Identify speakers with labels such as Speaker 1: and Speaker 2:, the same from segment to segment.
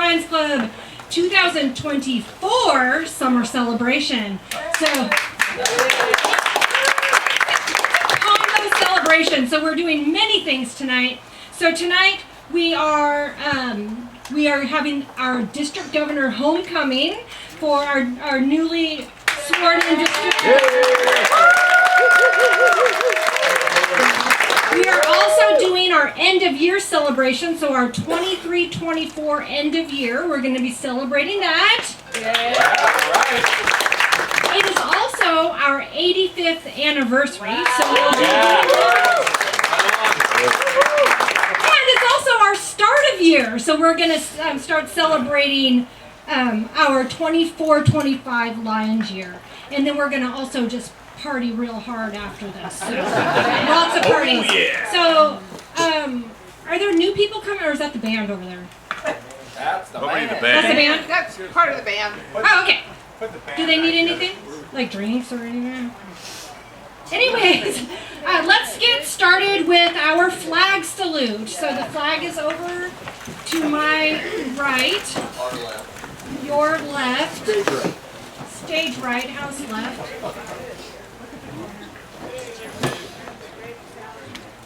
Speaker 1: Lions Club 2024 summer celebration. So, combo celebration. So we're doing many things tonight. So tonight we are having our district governor homecoming for our newly sworn in district governor. We are also doing our end of year celebration, so our 23-24 end of year. We're going to be celebrating that. It is also our 85th anniversary, so we'll be and it's also our start of year, so we're going to start celebrating our 24-25 Lions year, and then we're going to also just party real hard after this. So, lots of parties. Oh, yeah. So, are there new people coming, or is that the band over there?
Speaker 2: That's the band.
Speaker 1: That's the band?
Speaker 3: That's part of the band.
Speaker 1: Oh, okay. Do they need anything? Like drinks or anything? Anyways, let's get started with our flag salute. So the flag is over to my right, your left, stage right, house left.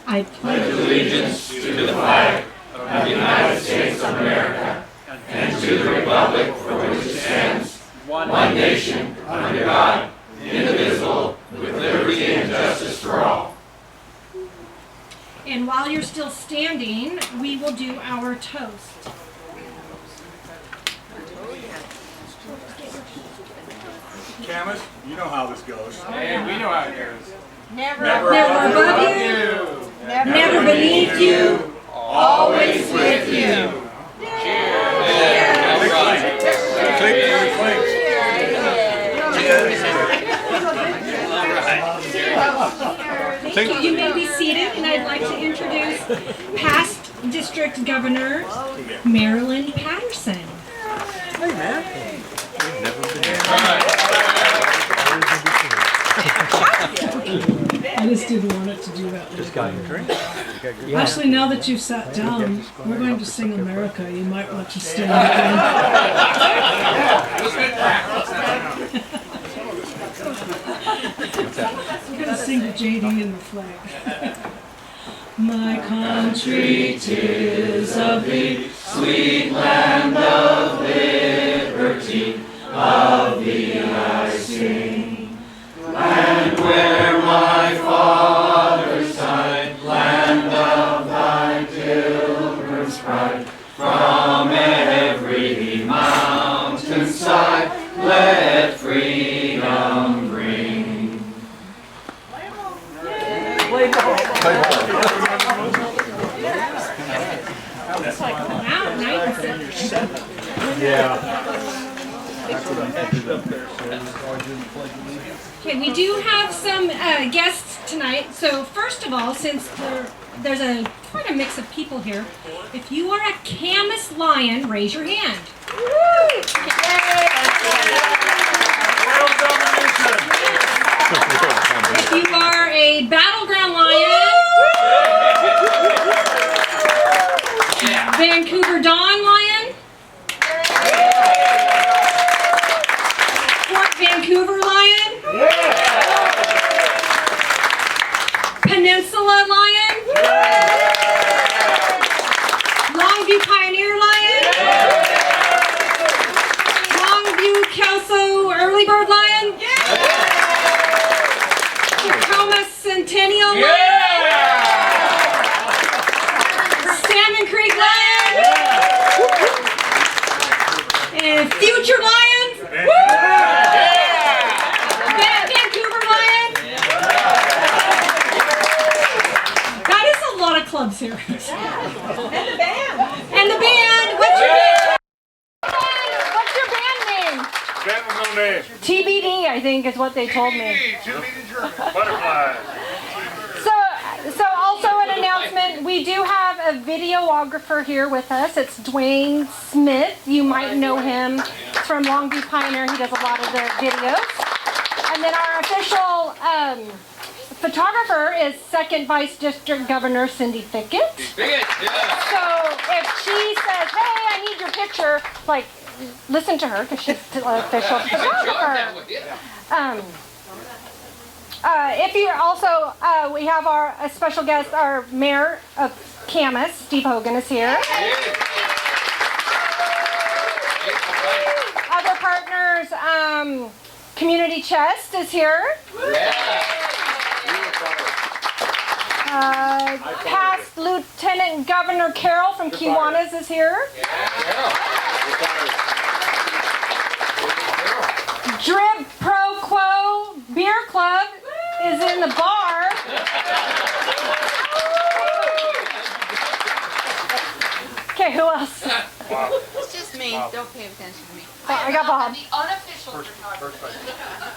Speaker 1: I pledge
Speaker 4: allegiance to the flag of the United States of America and to the republic for which it stands, one nation, under God, indivisible, with liberty and justice for all.
Speaker 1: And while you're still standing, we will do our toast.
Speaker 5: Camas, you know how this goes.
Speaker 2: Hey, we know how it goes.
Speaker 3: Never
Speaker 1: above you, never beneath you,
Speaker 4: Always with you.
Speaker 1: Thank you. You may be seated, and I'd like to introduce past District Governor Marilyn Patterson.
Speaker 5: Hey, man.
Speaker 6: I just didn't want it to do that.
Speaker 5: Just got your drink.
Speaker 6: Actually, now that you've sat down, we're going to sing America. You might want to stand again. We're going to sing to JD and the flag. My country, 'tis of thee, sweet land of liberty, of thee I sing. Land where my fathers died, land of thy pilgrim's pride, from every mountainside, let freedom bring.
Speaker 1: Okay, we do have some guests tonight. So first of all, since there's quite a mix of people here, if you are a Camas Lion, raise your hand. If you are a Battleground Lion, Vancouver Dawn Lion, Fort Vancouver Lion, Peninsula Lion, Longview Pioneer Lion, Longview Kelso Early Bird Lion, Camas Centennial Lion, Salmon Creek Lion, and Future Lion, Vancouver Lion. That is a lot of clubs here.
Speaker 3: And the band.
Speaker 1: And the band. What's your band?
Speaker 3: What's your band name?
Speaker 5: Band with no name.
Speaker 1: TBD, I think, is what they told me.
Speaker 5: Butterfly.
Speaker 1: So also an announcement, we do have a videographer here with us. It's Dwayne Smith. You might know him from Longview Pioneer. He does a lot of the videos. And then our official photographer is 2nd Vice District Governor Cindy Fickett. So if she says, "Hey, I need your picture," like, listen to her because she's the official photographer. If you also, we have a special guest, our mayor of Camas, Steve Hogan, is here. Other partners, Community Chest is here. Past Lieutenant Governor Carroll from Kiwanis is here. Drib Pro Quo Beer Club is in the bar. Okay, who else?
Speaker 3: It's just me. Don't pay attention to me.
Speaker 1: Oh, I got Bob.
Speaker 3: The unofficial photographer.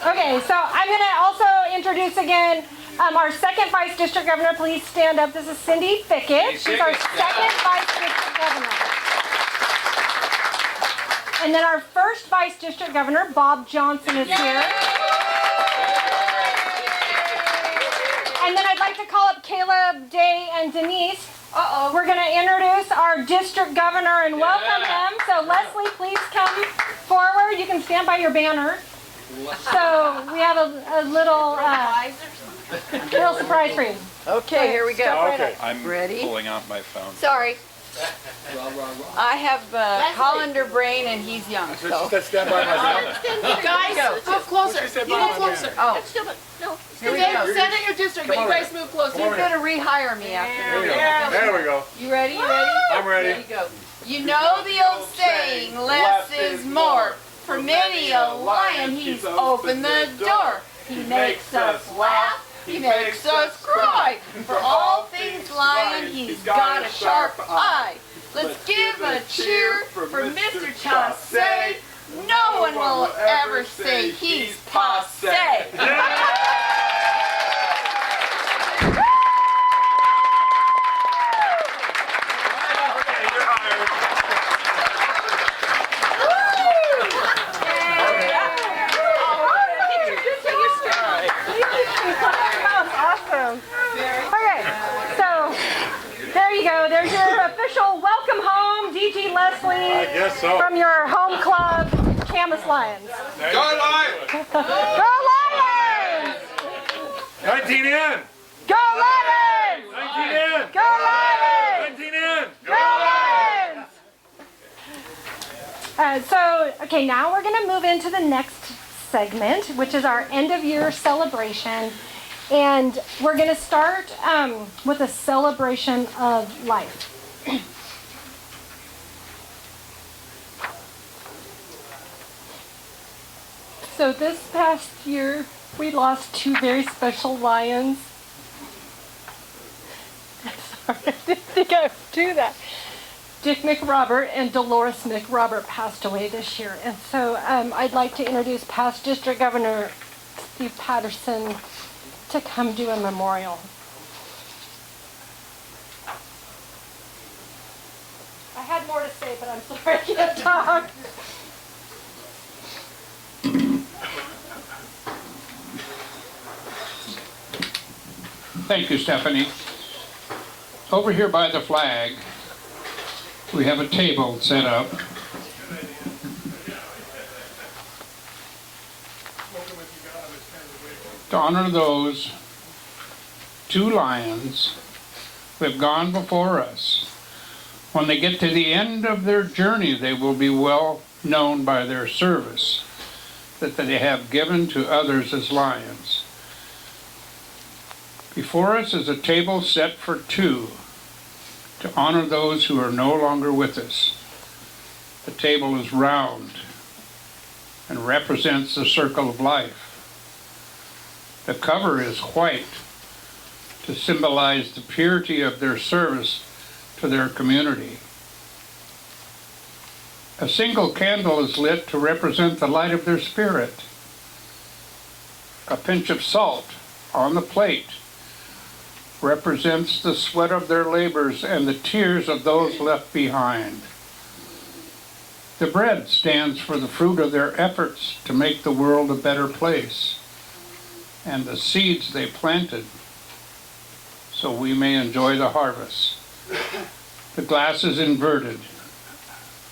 Speaker 1: Okay, so I'm going to also introduce again our second Vice District Governor. Please stand up. This is Cindy Fickett. She's our second Vice District Governor. And then our first Vice District Governor, Bob Johnson, is here. And then I'd like to call up Caleb, Day, and Denise. We're going to introduce our District Governor and welcome them. So Leslie, please come forward. You can stand by your banner. So we have a little surprise for you.
Speaker 3: Okay, here we go.
Speaker 1: Right
Speaker 5: I'm
Speaker 3: Ready?
Speaker 5: pulling out my phone.
Speaker 3: Sorry. I have colander brain and he's young, so.
Speaker 5: Stand by my banner.
Speaker 7: Guys, move closer.
Speaker 5: She said
Speaker 7: You
Speaker 5: bye,
Speaker 7: move closer.
Speaker 3: Oh,
Speaker 7: No.
Speaker 3: Here we go.
Speaker 7: Stand in your district, but you guys move closer.
Speaker 3: He's gonna rehire me after this.
Speaker 5: There we go.
Speaker 3: You ready? You ready?
Speaker 5: I'm
Speaker 3: There
Speaker 5: ready.
Speaker 3: you go. You know the old saying, less is more. For many a lion, he's opened the door. He makes us laugh. He makes us cry. For all things lion, he's got a sharp eye. Let's give a cheer for Mr. Chassé. No one will ever say he's passe.
Speaker 1: Awesome. Okay, so there you go. There's your official welcome home, DG Leslie,
Speaker 5: I guess so.
Speaker 1: from your home club, Camas Lions.
Speaker 4: Go Lions!
Speaker 1: Go Lions!
Speaker 5: 19 in.
Speaker 1: Go Lions!
Speaker 5: 19 in.
Speaker 1: Go Lions!
Speaker 5: 19 in.
Speaker 1: Go Lions! Okay, now we're going to move into the next segment, which is our end of year celebration. And we're going to start with a celebration of life. So this past year, we lost two very special lions. I'm sorry, I didn't think I would do that. Dick McRobert and Dolores McRobert passed away this year. And so I'd like to introduce past District Governor Steve Patterson to come do a memorial. I had more to say, but I'm sorry I can't talk.
Speaker 8: Thank you, Stephanie. Over here by the flag, we have a table set up. To honor those two lions who have gone before us. When they get to the end of their journey, they will be well known by their service that they have given to others as lions. Before us is a table set for two to honor those who are no longer with us. The table is round and represents the circle of life. The cover is white to symbolize the purity of their service to their community. A single candle is lit to represent the light of their spirit. A pinch of salt on the plate represents the sweat of their labors and the tears of those left behind. The bread stands for the fruit of their efforts to make the world a better place, and the seeds they planted so we may enjoy the harvest. The glass is inverted,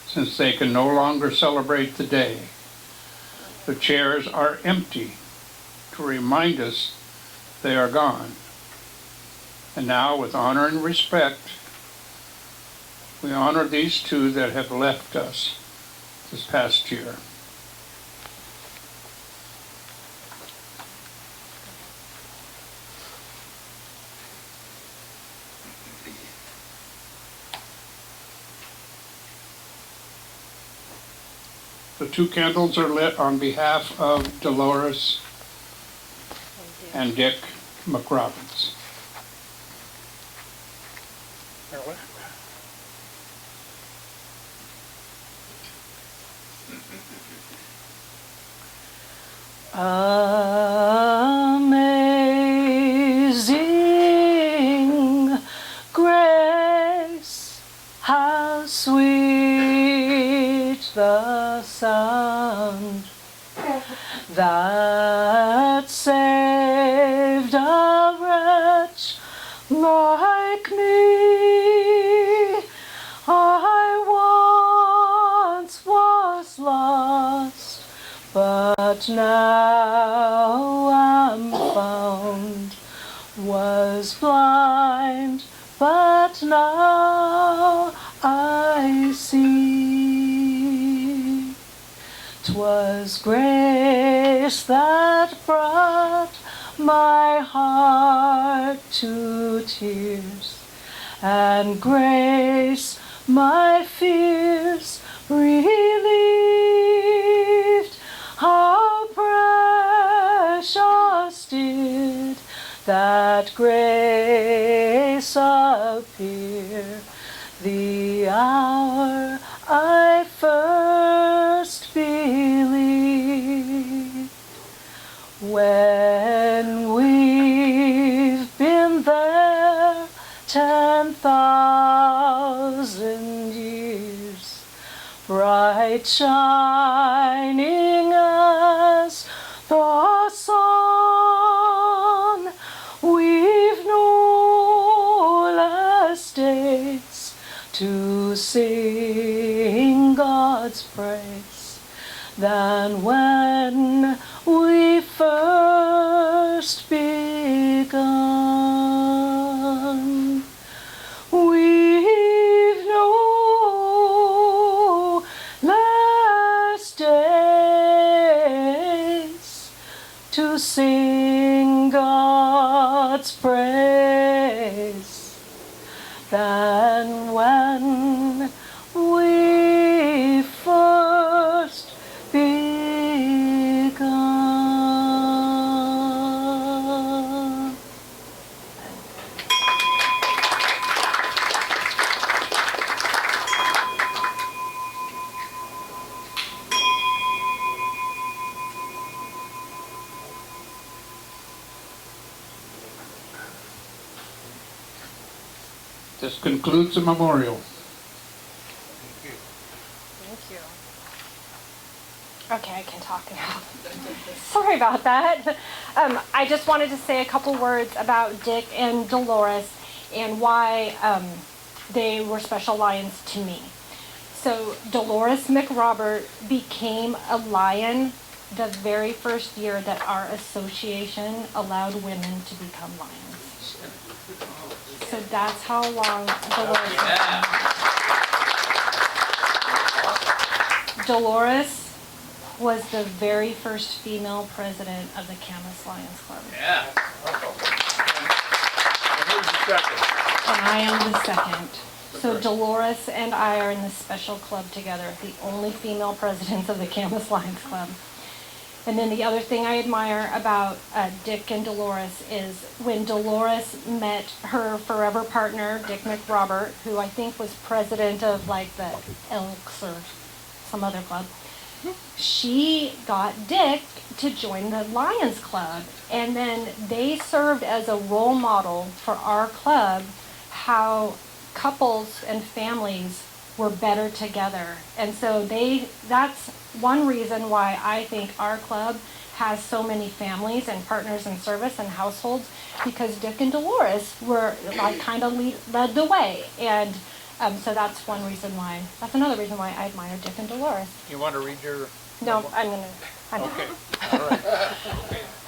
Speaker 8: since they can no longer celebrate the day. The chairs are empty to remind us they are gone. And now, with honor and respect, we honor these two that have left us this past year. The two candles are lit on behalf of Dolores and Dick McRoberts.
Speaker 9: Amazing grace, how sweet the sound that saved a wretch like me. I once was lost, but now I'm found. Was blind, but now I see. 'Twas grace that brought my heart to tears, and grace my fears relieved. How precious did that grace appear the hour I first believed. When we've been there 10,000 years, bright shining as the sun, we've no less days to sing God's praise than when we first begun. We've no less days to sing God's praise than when we first begun.
Speaker 8: This concludes the memorial.
Speaker 10: Thank you. Okay, I can talk now. Sorry about that. I just wanted to say a couple words about Dick and Dolores and why they were special lions to me. So Dolores McRobert became a lion the very first year that our association allowed women to become lions. So that's how long Dolores was. Dolores was the very first female president of the Camas Lions Club.
Speaker 4: Yeah.
Speaker 5: Who's the second?
Speaker 10: And I am the second. So Dolores and I are in this special club together, the only female presidents of the Camas Lions Club. And then the other thing I admire about Dick and Dolores is when Dolores met her forever partner, Dick McRobert, who I think was president of like the Elks or some other club, she got Dick to join the Lions Club. And then they served as a role model for our club, how couples and families were better together. And so that's one reason why I think our club has so many families and partners in service and households, because Dick and Dolores were like kind of led the way. And So that's one reason why. That's another reason why I admire Dick and Dolores.
Speaker 4: You want to read your...
Speaker 10: No, I'm
Speaker 4: Okay. All right.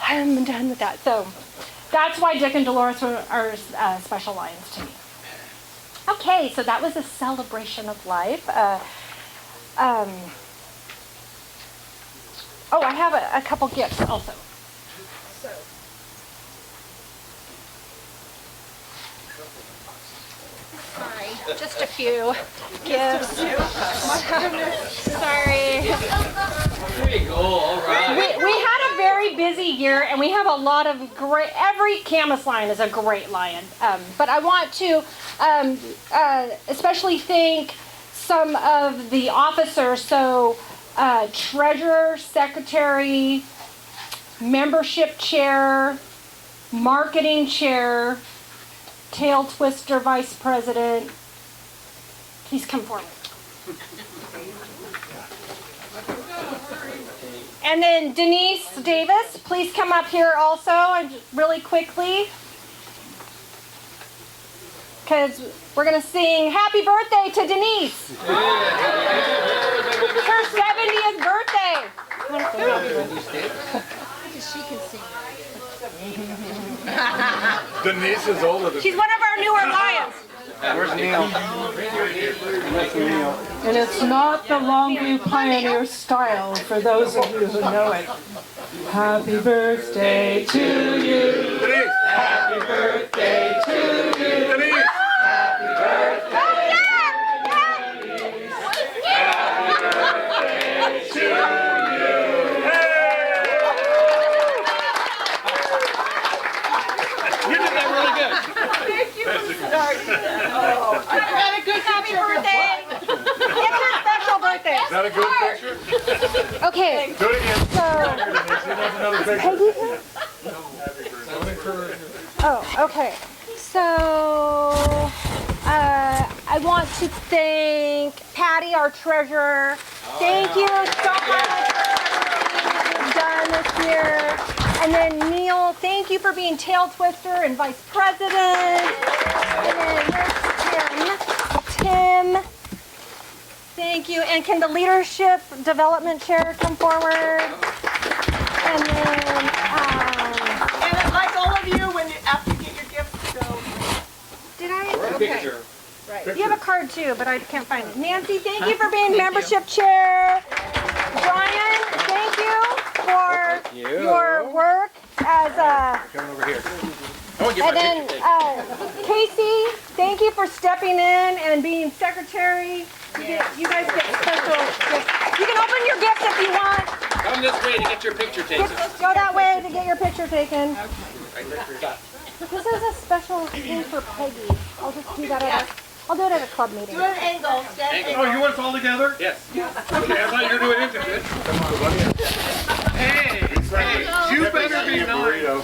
Speaker 10: I'm done with that. So that's why Dick and Dolores are special lions to me. Okay, so that was a celebration of life. Oh, I have a couple gifts also. Sorry, just a few gifts. Sorry.
Speaker 4: There you go. All right.
Speaker 10: We had a very busy year, and we have a lot of great. Every Camas lion is a great lion, but I want to especially thank some of the officers. So, treasurer, secretary, membership chair, marketing chair, tail twister vice president. Please come forward. And then Denise Davis, please come up here also, and really quickly, because we're going to sing Happy Birthday to Denise. It's her 70th birthday.
Speaker 3: She can sing.
Speaker 5: Denise is older than
Speaker 10: She's one of our newer lions.
Speaker 4: Where's Neil?
Speaker 6: And it's not the Longview Pioneer style for those of you who know it. Happy birthday to you.
Speaker 5: Denise.
Speaker 6: Happy birthday to you.
Speaker 5: Denise.
Speaker 6: Happy birthday to you.
Speaker 4: You did that really good.
Speaker 3: I got a good
Speaker 10: Happy birthday. It's her special birthday.
Speaker 5: Is that a good picture?
Speaker 10: Okay,
Speaker 5: Do it again.
Speaker 10: so
Speaker 5: Denise, you want another picture?
Speaker 10: Peggy here? Oh, okay. So, I want to thank Patty, our treasurer. Thank you so much for everything you've done this year. And then Neil, thank you for being tail twister and vice president. And then here's Tim. Tim, thank you. And can the leadership development chair come forward? And then,
Speaker 3: And like all of you, when you after you get your gifts, go.
Speaker 10: did I?
Speaker 4: Picture.
Speaker 10: You have a card too, but I can't find it. Nancy, thank you for being membership chair. Brian, thank you for your work as a.
Speaker 4: Coming over here. I want to get
Speaker 10: And
Speaker 4: my
Speaker 10: then
Speaker 4: picture taken.
Speaker 10: Casey, thank you for stepping in and being secretary. You guys get special gifts. You can open your gifts if you want.
Speaker 4: Come this way to get your picture taken.
Speaker 10: Go that way to get your picture taken.
Speaker 4: Right there.
Speaker 10: This is a special thing for Peggy. I'll just do that I'll do it at a club meeting.
Speaker 3: Do an angle. Stand
Speaker 4: Oh, you want us all together? Yes. Okay, I thought you were doing it. Hey, you better be nice.
Speaker 5: Burrito.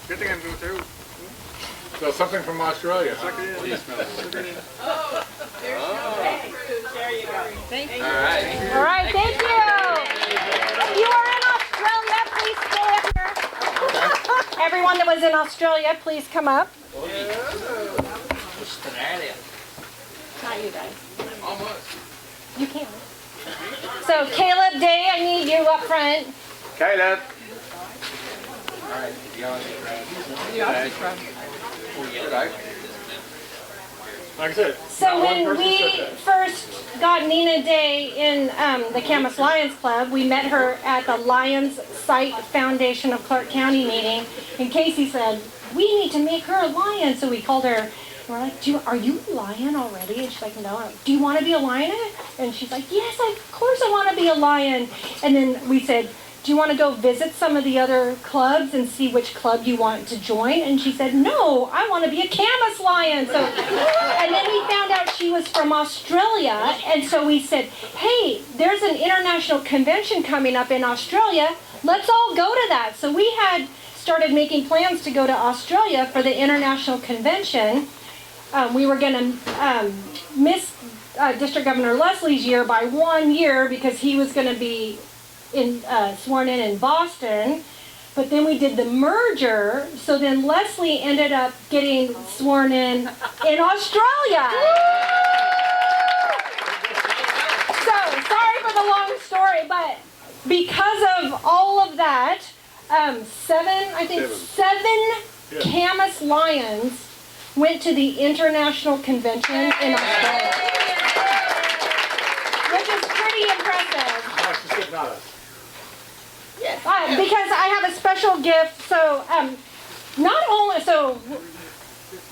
Speaker 5: Good thing I'm doing too. So something from Australia.
Speaker 3: There you go. Thank you.
Speaker 4: All right.
Speaker 10: All right, thank you. If you are in Australia, please stay up here. Everyone that was in Australia, please come up. Not you guys.
Speaker 4: Almost.
Speaker 10: You can. So Caleb Day, I need you up front.
Speaker 5: Caleb.
Speaker 4: All right.
Speaker 5: Like I said.
Speaker 10: So
Speaker 5: not one
Speaker 10: when
Speaker 5: person
Speaker 10: we
Speaker 5: said that.
Speaker 10: first got Nina Day in the Camas Lions Club, we met her at the Lions Site Foundation of Clark County meeting, and Casey said, we need to make her a lion. So we called her, and we're like, are you a lion already? And she's like, no. I'm like, do you want to be a lion? And she's like, yes, of course I want to be a lion. And then we said, do you want to go visit some of the other clubs and see which club you want to join? And she said, no, I want to be a Camas lion. So, and then we found out she was from Australia. And so we said, hey, there's an international convention coming up in Australia. Let's all go to that. So we had started making plans to go to Australia for the international convention. We were going to miss District Governor Leslie's year by 1 year because he was going to be sworn in Boston, but But then we did the merger, so then Leslie ended up getting sworn in Australia. So, sorry for the long story, but because of all of that, seven Camas Lions went to the International Convention in Australia, which is pretty impressive. Because I have a special gift, so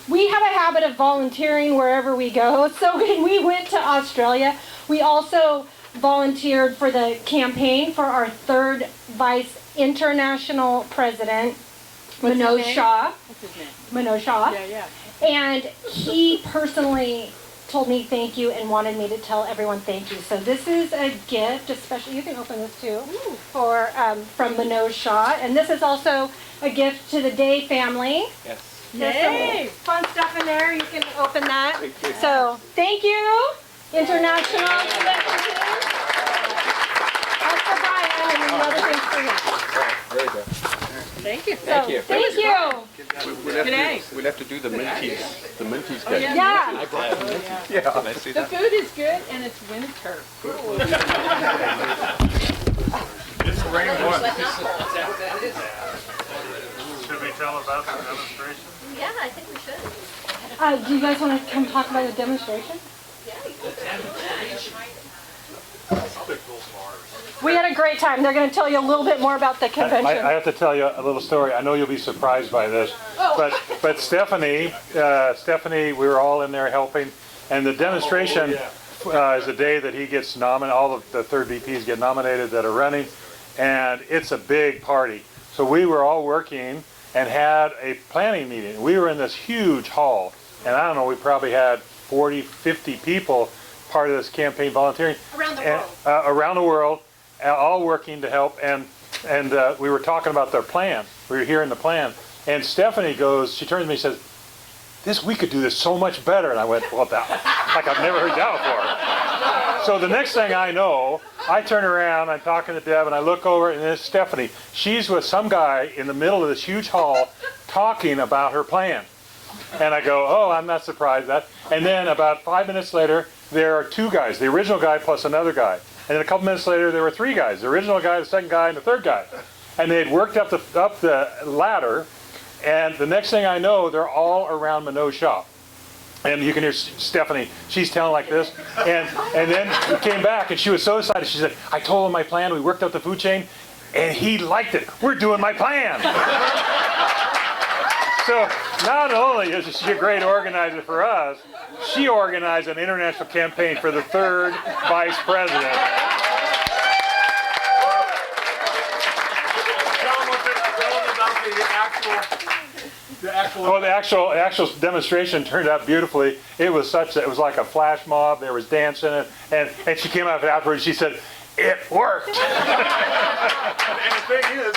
Speaker 10: we have a habit of volunteering wherever we go. So when we went to Australia, we also volunteered for the campaign for our third vice international president, Manoj Shah.
Speaker 6: What's his name?
Speaker 10: Manoj Shah.
Speaker 6: Yeah.
Speaker 10: And he personally told me thank you and wanted me to tell everyone thank you. So this is a gift, especially, you can open this too, from Manoj Shah. And this is also a gift to the Day family.
Speaker 2: Yes.
Speaker 10: There's some fun stuff in there. You can open that. So thank you, International Convention Team. That's for Brian and another thing for you.
Speaker 2: Very good.
Speaker 6: Thank you.
Speaker 2: Thank you.
Speaker 10: Thank you.
Speaker 5: We'll have to do the Minties. The Minties guy.
Speaker 10: Yeah.
Speaker 5: Yeah.
Speaker 2: Can I see
Speaker 6: The
Speaker 2: that?
Speaker 6: food is good and it's winter.
Speaker 5: It's rain one.
Speaker 11: Should we tell about the demonstration?
Speaker 7: Yeah, I think we should.
Speaker 10: Do you guys want to come talk about the demonstration? We had a great time. They're going to tell you a little bit more about the convention.
Speaker 11: I have to tell you a little story. I know you'll be surprised by this, but Stephanie, we were all in there helping, and the demonstration is the day that he gets nominated. All of the third VPs get nominated that are running, and it's a big party. So we were all working and had a planning meeting. We were in this huge hall, and I don't know, we probably had 40, 50 people part of this campaign volunteering.
Speaker 7: Around the world.
Speaker 11: Around the world, all working to help, and we were talking about their plan. We were hearing the plan, and Stephanie goes, she turns to me and says, we could do this so much better. And I went, well, like I've never heard that before. So the next thing I know, I turn around, I'm talking to Deb, and I look over, and it's Stephanie. She's with some guy in the middle of this huge hall talking about her plan. And I go, oh, I'm not surprised that. And then about 5 minutes later, there are two guys, the original guy plus another guy. And then a couple minutes later, there were three guys, the original guy, the second guy, and the third guy. And they had worked up the ladder, and the next thing I know, they're all around Manoj Shah. And you can hear Stephanie, she's telling like this. And then we came back, and she was so excited. She said, I told him my plan, we worked up the food chain, and he liked it. We're doing my plan. So not only is she a great organizer for us, she organized an international campaign for the third vice president.
Speaker 5: Tell them about the actual.
Speaker 11: Well, the actual demonstration turned out beautifully. It was like a flash mob. There was dancing, and she came out afterwards. She said, "It worked."
Speaker 5: And the thing is,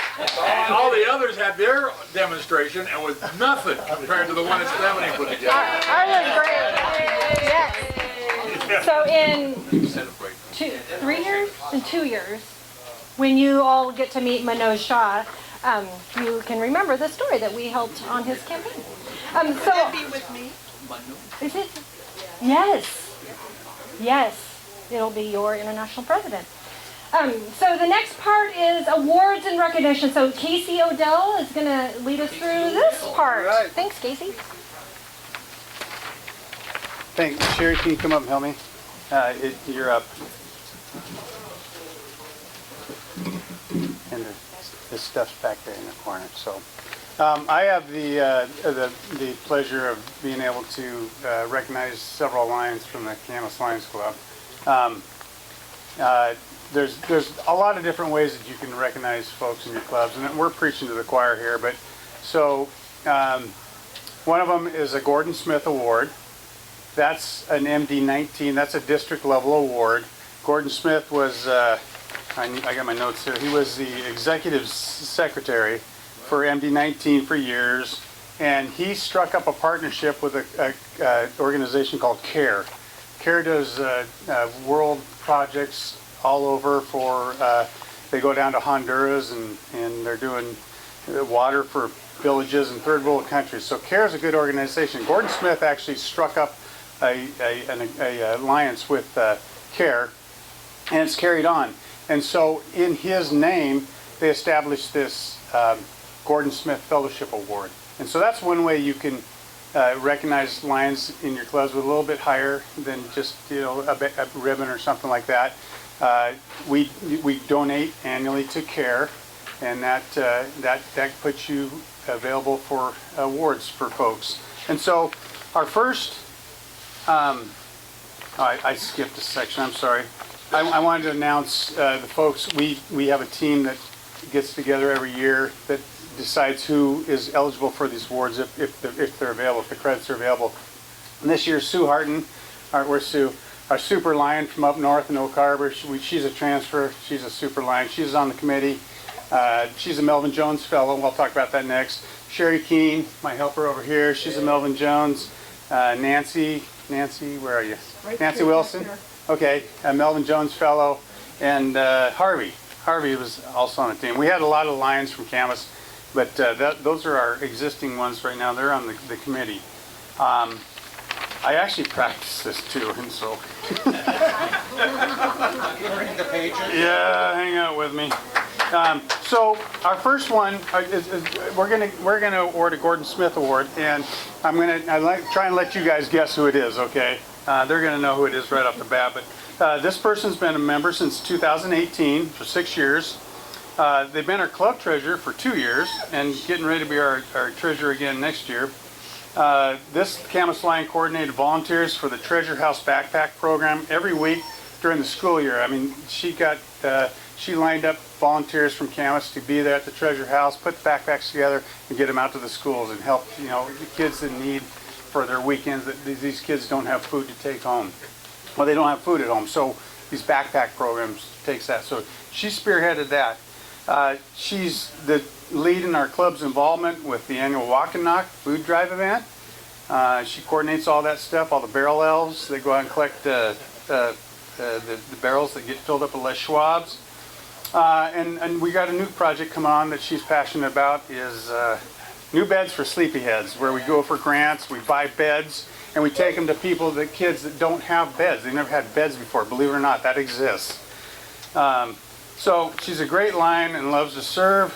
Speaker 5: all the others had their demonstration and was nothing compared to the one that Stephanie put together.
Speaker 10: Ours was great. Yes. So in 2 years, when you all get to meet Manoj Shah, you can remember the story that we helped on his campaign. So
Speaker 6: Be with me.
Speaker 10: is it? Yes. Yes. It'll be your international president. So the next part is awards and recognition. So Casey Odell is going to lead us through this part. Thanks, Casey.
Speaker 12: Thanks. Sherry, can you come up and help me? You're up. And the stuff's back there in the corner. So I have the pleasure of being able to recognize several Lions from the Camas Lions Club. There's a lot of different ways that you can recognize folks in your clubs, and we're preaching to the choir here. But so one of them is a Gordon Smith Award. That's an MD-19. That's a district level award. Gordon Smith was, I got my notes here. He was the executive secretary for MD-19 for years, and he struck up a partnership with a organization called CARE. CARE does world projects all over for, they go down to Honduras and they're doing water for villages and third world countries. So CARE is a good organization. Gordon Smith actually struck up an alliance with CARE, and it's carried on. And so in his name, they established this Gordon Smith Fellowship Award. And so that's one way you can recognize Lions in your clubs with a little bit higher than just a ribbon or something like that. We donate annually to CARE, and that puts you available for awards for folks. And so our first, I skipped a section, I'm sorry. I wanted to announce the folks, we have a team that gets together every year that decides who is eligible for these awards if they're available, if the credits are available. And this year, Sue Harton, where's Sue? Our Super Lion from up north in Oak Harbor. She's a transfer, she's a Super Lion. She's on the committee. She's a Melvin Jones Fellow. We'll talk about that next. Sherry Keene, my helper over here, she's a Melvin Jones. Nancy, where are you?
Speaker 6: Right
Speaker 12: Nancy
Speaker 6: here,
Speaker 12: Wilson.
Speaker 6: right
Speaker 12: Okay, a Melvin Jones Fellow. And Harvey. Harvey was also on the team. We had a lot of Lions from Camas, but those are our existing ones right now. They're on the committee. I actually practiced this too, and so. Yeah, hang out with me. So our first one is we're gonna award a Gordon Smith Award, and try and let you guys guess who it is. Okay, they're gonna know who it is right off the bat. But this person's been a member since 2018 for 6 years. They've been our club treasurer for 2 years, and getting ready to be our treasurer again next year. This Camas Lion coordinated volunteers for the Treasure House Backpack Program every week during the school year. I mean, she lined up volunteers from Camas to be there at the Treasure House, put the backpacks together, and get them out to the schools and help the kids in need for their weekends. That these kids don't have food to take home. Well, they don't have food at home, so these backpack programs takes that. So she spearheaded that. She's the lead in our club's involvement with the annual Walk and Knock food drive event. She coordinates all that stuff, all the barrel elves. They go out and collect the barrels that get filled up with Les Schwab's. And we got a new project coming on that she's passionate about is new beds for sleepyheads, where we go for grants, we buy beds, and we take them to kids that don't have beds. They've never had beds before, believe it or not, that exists. So she's a great Lion and loves to serve.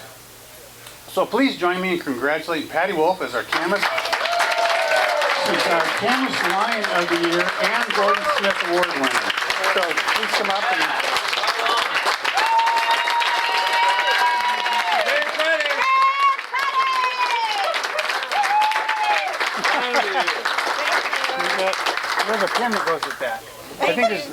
Speaker 12: So please join me in congratulating Patty Wolf as our Camas. She's our Camas Lion of the Year and Gordon Smith Award winner. So please come up and... There's a pen that goes with that. I think there's...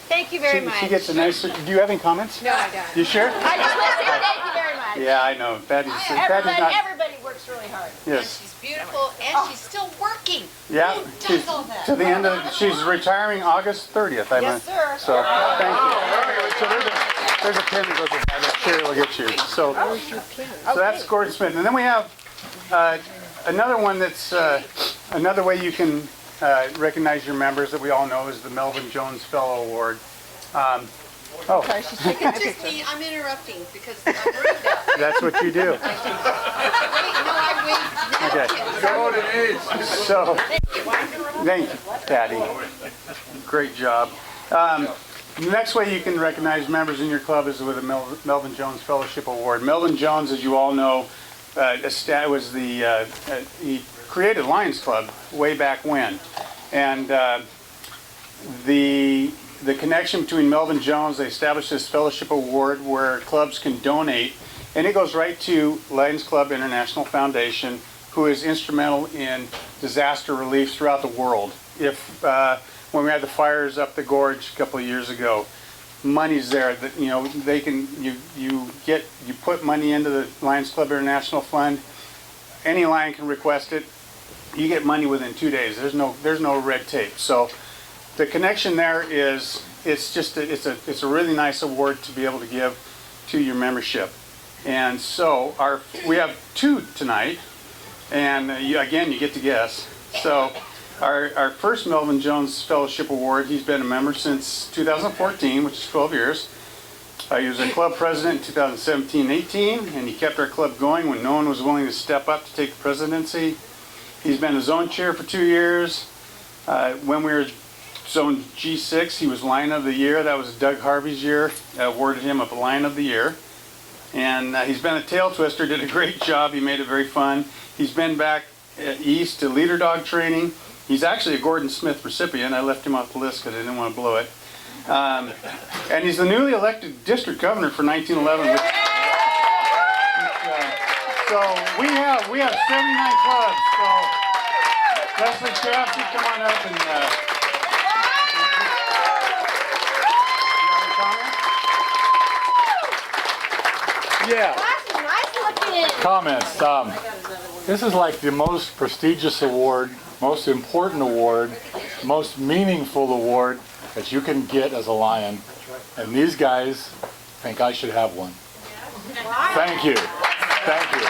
Speaker 3: Thank you very much.
Speaker 12: She gets a nice... Do you have any comments?
Speaker 3: No, I don't.
Speaker 12: You sure?
Speaker 3: I just want to say thank you very much.
Speaker 12: Yeah, I know.
Speaker 3: Everybody works really hard.
Speaker 12: Yes.
Speaker 7: She's beautiful and she's still working.
Speaker 12: Yeah.
Speaker 7: Who does all that?
Speaker 12: To the end of... She's retiring August 30th.
Speaker 3: Yes, sir.
Speaker 12: So, thank you. So there's a pen that goes with that. Sherry will get you. So that's Gordon Smith. And then we have another one that's... another way you can recognize your members that we all know is the Melvin Jones Fellow Award.
Speaker 7: It's just me. I'm interrupting because I'm rude now.
Speaker 12: That's what you do.
Speaker 7: Wait, no, I wait.
Speaker 12: Okay.
Speaker 5: Golden age.
Speaker 12: So, thank you, Patty. Great job. The next way you can recognize members in your club is with a Melvin Jones Fellowship Award. Melvin Jones, as you all know, he created Lions Club way back when, and the connection between Melvin Jones, they established this fellowship award where clubs can donate, and it goes right to Lions Club International Foundation, who is instrumental in disaster relief throughout the world. When we had the fires up the gorge a couple of years ago, money's there that they can you put money into the Lions Club International Fund. Any Lion can request it. You get money within 2 days. There's no red tape. So the connection there is it's a really nice award to be able to give to your membership. And so we have two tonight, and again you get to guess. So our first Melvin Jones Fellowship Award, he's been a member since 2014, which is 12 years. He was a club president in 2017-18, and he kept our club going when no one was willing to step up to take the presidency. He's been a zone chair for 2 years. When we were zone G6, he was Lion of the Year. That was Doug Harvey's year. Awarded him a Lion of the Year. And he's been a tail twister, did a great job. He made it very fun. He's been back east to leader dog training. He's actually a Gordon Smith recipient. I left him off the list because I didn't want to blow it. And he's the newly elected district governor for 1911. So we have 79 clubs. So Leslie Shafty, come on up and.
Speaker 11: Yeah. Comments. This is like the most prestigious award, most important award, most meaningful award that you can get as a Lion. And these guys think I should have one. Thank you. Thank you.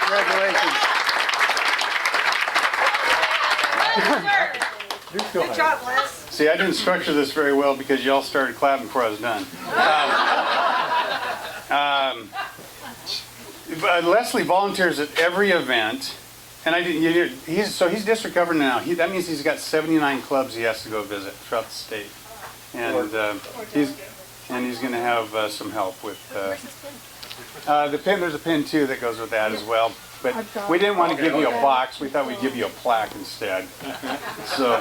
Speaker 12: Congratulations. Good job, Les. See, I didn't structure this very well because y'all started clapping before I was done. Leslie volunteers at every event, and he's district governor now. That means he's got 79 clubs he has to go visit throughout the state, and he's going to have some help with the pin. There's a pin too that goes with that as well. But we didn't want to give you a box. We thought we'd give you a plaque instead. So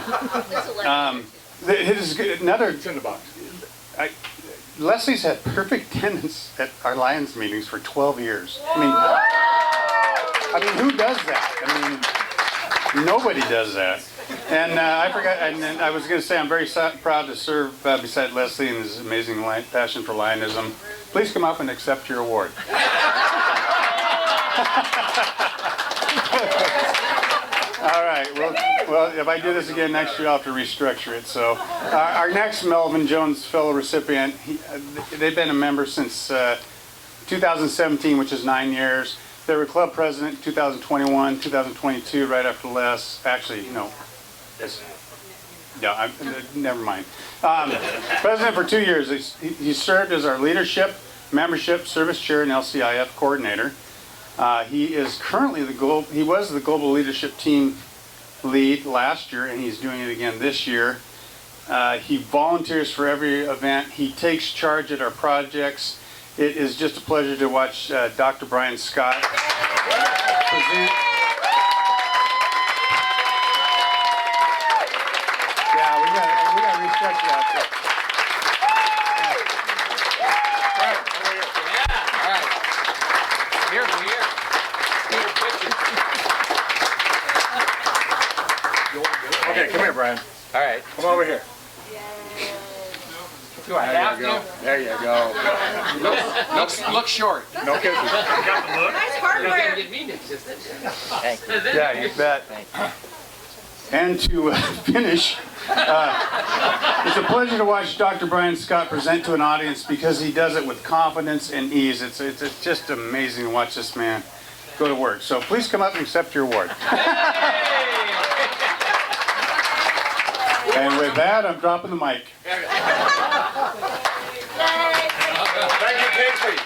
Speaker 12: another. It's in the box. Leslie's had perfect attendance at our Lions meetings for 12 years. I mean, who does that? I mean, nobody does that. And I forgot, and then I was going to say I'm very proud to serve beside Leslie in his amazing passion for Lionism. Please come up and accept your award. All right. Well, if I do this again next year, I'll have to restructure it. So, our next Melvin Jones Fellow recipient, they've been a member since 2017, which is 9 years. They were club president in 2021, 2022, right after Les. Actually, no. Never mind. President for 2 years. He served as our leadership, membership, service chair, and LCIF coordinator. He is currently he was the global leadership team lead last year, and he's doing it again this year. He volunteers for every event. He takes charge at our projects. It is just a pleasure to watch Dr. Brian Scott present. Yeah, we got to restructure that.
Speaker 5: Okay, come here, Brian.
Speaker 2: All right.
Speaker 5: Come over here.
Speaker 2: Do I have to?
Speaker 5: There you go.
Speaker 2: Look short.
Speaker 5: No kisses. Got the look.
Speaker 7: Nice hardware.
Speaker 12: Yeah, you bet. And to finish, it's a pleasure to watch Dr. Brian Scott present to an audience because he does it with confidence and ease. It's just amazing to watch this man go to work. So please come up and accept your award. And with that, I'm dropping the mic.
Speaker 5: Thank you, Casey.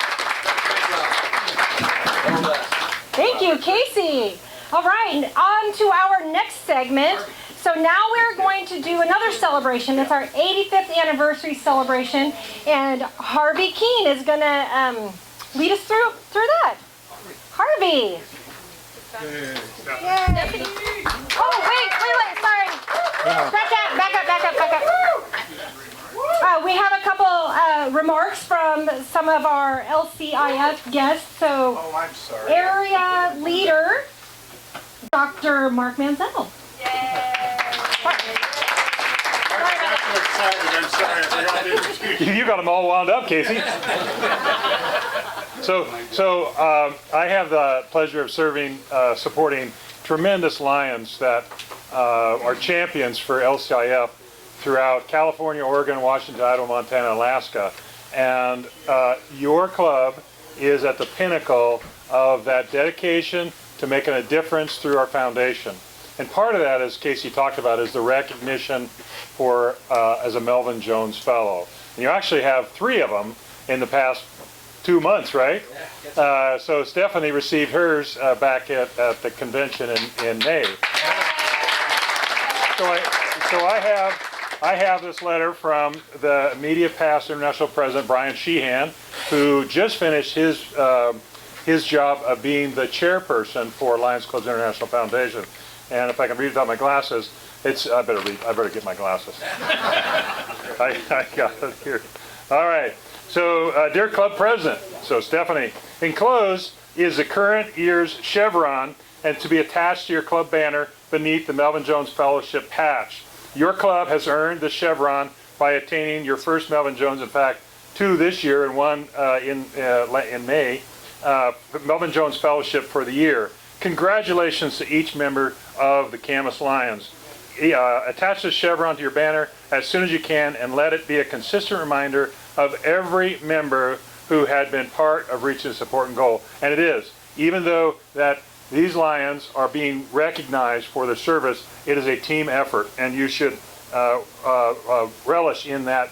Speaker 10: Thank you, Casey. All right, on to our next segment. So now we're going to do another celebration. It's our 85th anniversary celebration, and Harvey Keene is going to lead us through that. Harvey. Yay. Oh, wait, sorry. Back up. We have a couple remarks from some of our LCIF guests. So,
Speaker 5: I'm sorry.
Speaker 10: Area leader, Dr. Mark Mansell.
Speaker 11: You got them all wound up, Casey. So I have the pleasure of supporting tremendous Lions that are champions for LCIF throughout California, Oregon, Washington, Idaho, Montana, Alaska. And your club is at the pinnacle of that dedication to making a difference through our foundation. And part of that, as Casey talked about, is the recognition for as a Melvin Jones Fellow. And you actually have 3 of them, in the past 2 months, right? So Stephanie received hers back at the convention in May. So I have this letter from the immediate past international president, Brian Sheehan, who just finished his job of being the chairperson for Lions Clubs International Foundation. And if I can read without my glasses, I better get my glasses. I got it here. All right. So, dear club president, so Stephanie, enclosed is the current year's chevron and to be attached to your club banner beneath the Melvin Jones Fellowship patch. Your club has earned the chevron by attaining your first Melvin Jones, in fact, 2 this year and 1 in May, Melvin Jones Fellowship for the year. Congratulations to each member of the Camas Lions. Attach the chevron to your banner as soon as you can and let it be a consistent reminder of every member who had been part of reaching this important goal. And it is. Even though that these Lions are being recognized for their service, it is a team effort, and you should relish in that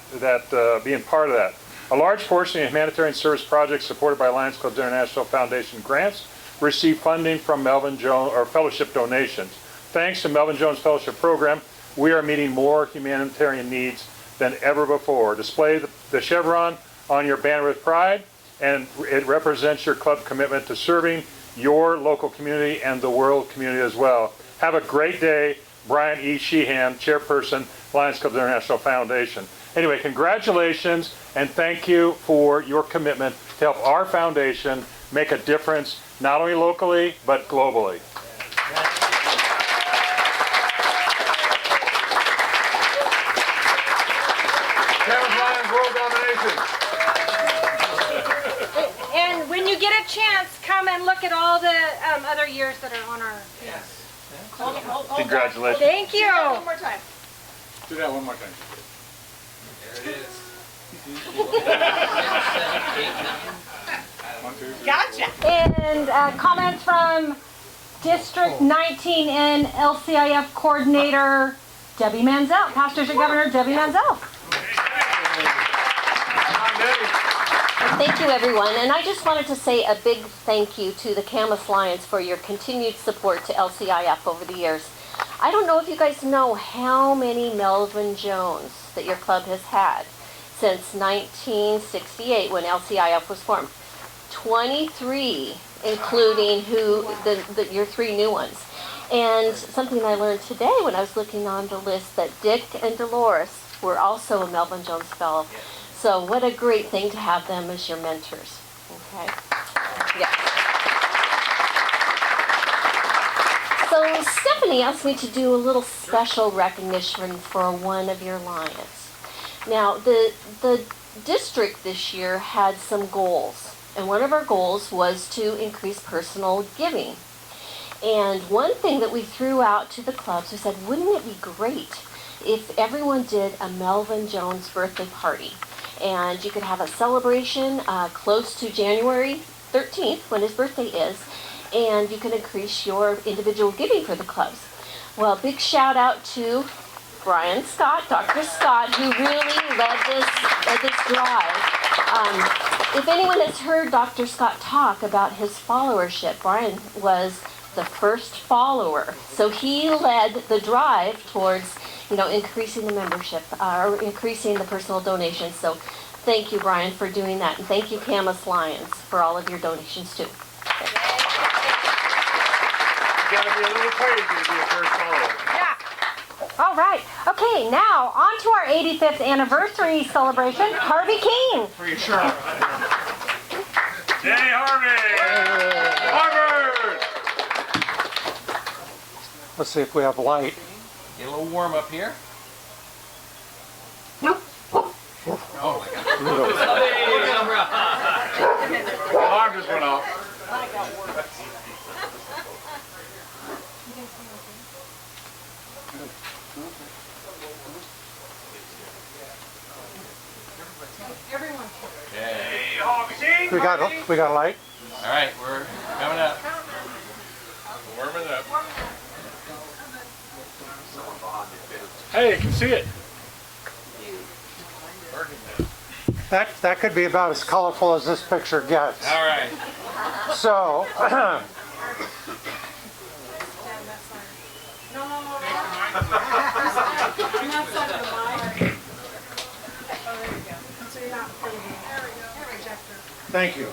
Speaker 11: being part of that. A large portion of humanitarian service projects supported by Lions Clubs International Foundation grants receive funding from Melvin Jones or fellowship donations. Thanks to Melvin Jones Fellowship Program, we are meeting more humanitarian needs than ever before. Display the chevron on your banner with pride, and it represents your club commitment to serving your local community and the world community as well. Have a great day. Brian E. Sheehan, Chairperson, Lions Clubs International Foundation. Anyway, congratulations and thank you for your commitment to help our foundation make a difference not only locally but globally.
Speaker 5: Camas Lions World Domination.
Speaker 10: And when you get a chance, come and look at all the other years that are on our.
Speaker 2: Yes.
Speaker 11: Congratulations.
Speaker 10: Thank you.
Speaker 3: One more time.
Speaker 5: Do that one more time.
Speaker 2: There it is.
Speaker 5: 1, 2, 3.
Speaker 3: Gotcha.
Speaker 10: And comments from District 19N LCIF Coordinator Debbie Manzel, Past District Governor Debbie Manzel.
Speaker 9: Thank you, everyone. And I just wanted to say a big thank you to the Camas Lions for your continued support to LCIF over the years. I don't know if you guys know how many Melvin Jones that your club has had since 1968 when LCIF was formed. 23, including your 3 new ones. And something I learned today when I was looking on the list that Dick and Dolores were also a Melvin Jones Fellow. So what a great thing to have them as your mentors. Okay? Yeah. So Stephanie asked me to do a little special recognition for one of your Lions. Now, the district this year had some goals. And one of our goals was to increase personal giving. And one thing that we threw out to the clubs, we said, wouldn't it be great if everyone did a Melvin Jones birthday party? And you could have a celebration close to January 13th, when his birthday is, and you can increase your individual giving for the clubs. Well, big shout out to Brian Scott, Dr. Scott, who really led this drive. If anyone has heard Dr. Scott talk about his followership, Brian was the first follower. So he led the drive towards, increasing the membership, or increasing the personal donations. So thank you, Brian, for doing that. And thank you, Camas Lions, for all of your donations, too.
Speaker 5: You gotta be a little crazy to be a first follower.
Speaker 10: Yeah. All right. Okay, now on to our 85th anniversary celebration. Harvey King.
Speaker 5: Are you sure? Yay, Harvey! Harvard!
Speaker 11: Let's see if we have light.
Speaker 2: Get a little warm up here. Oh my God.
Speaker 5: Alarm just went off. Hey, Harvey!
Speaker 11: We got light.
Speaker 2: All right, we're coming up.
Speaker 5: Warming up. Hey, you can see it.
Speaker 12: That could be about as colorful as this picture gets.
Speaker 2: All right.
Speaker 12: So, thank you.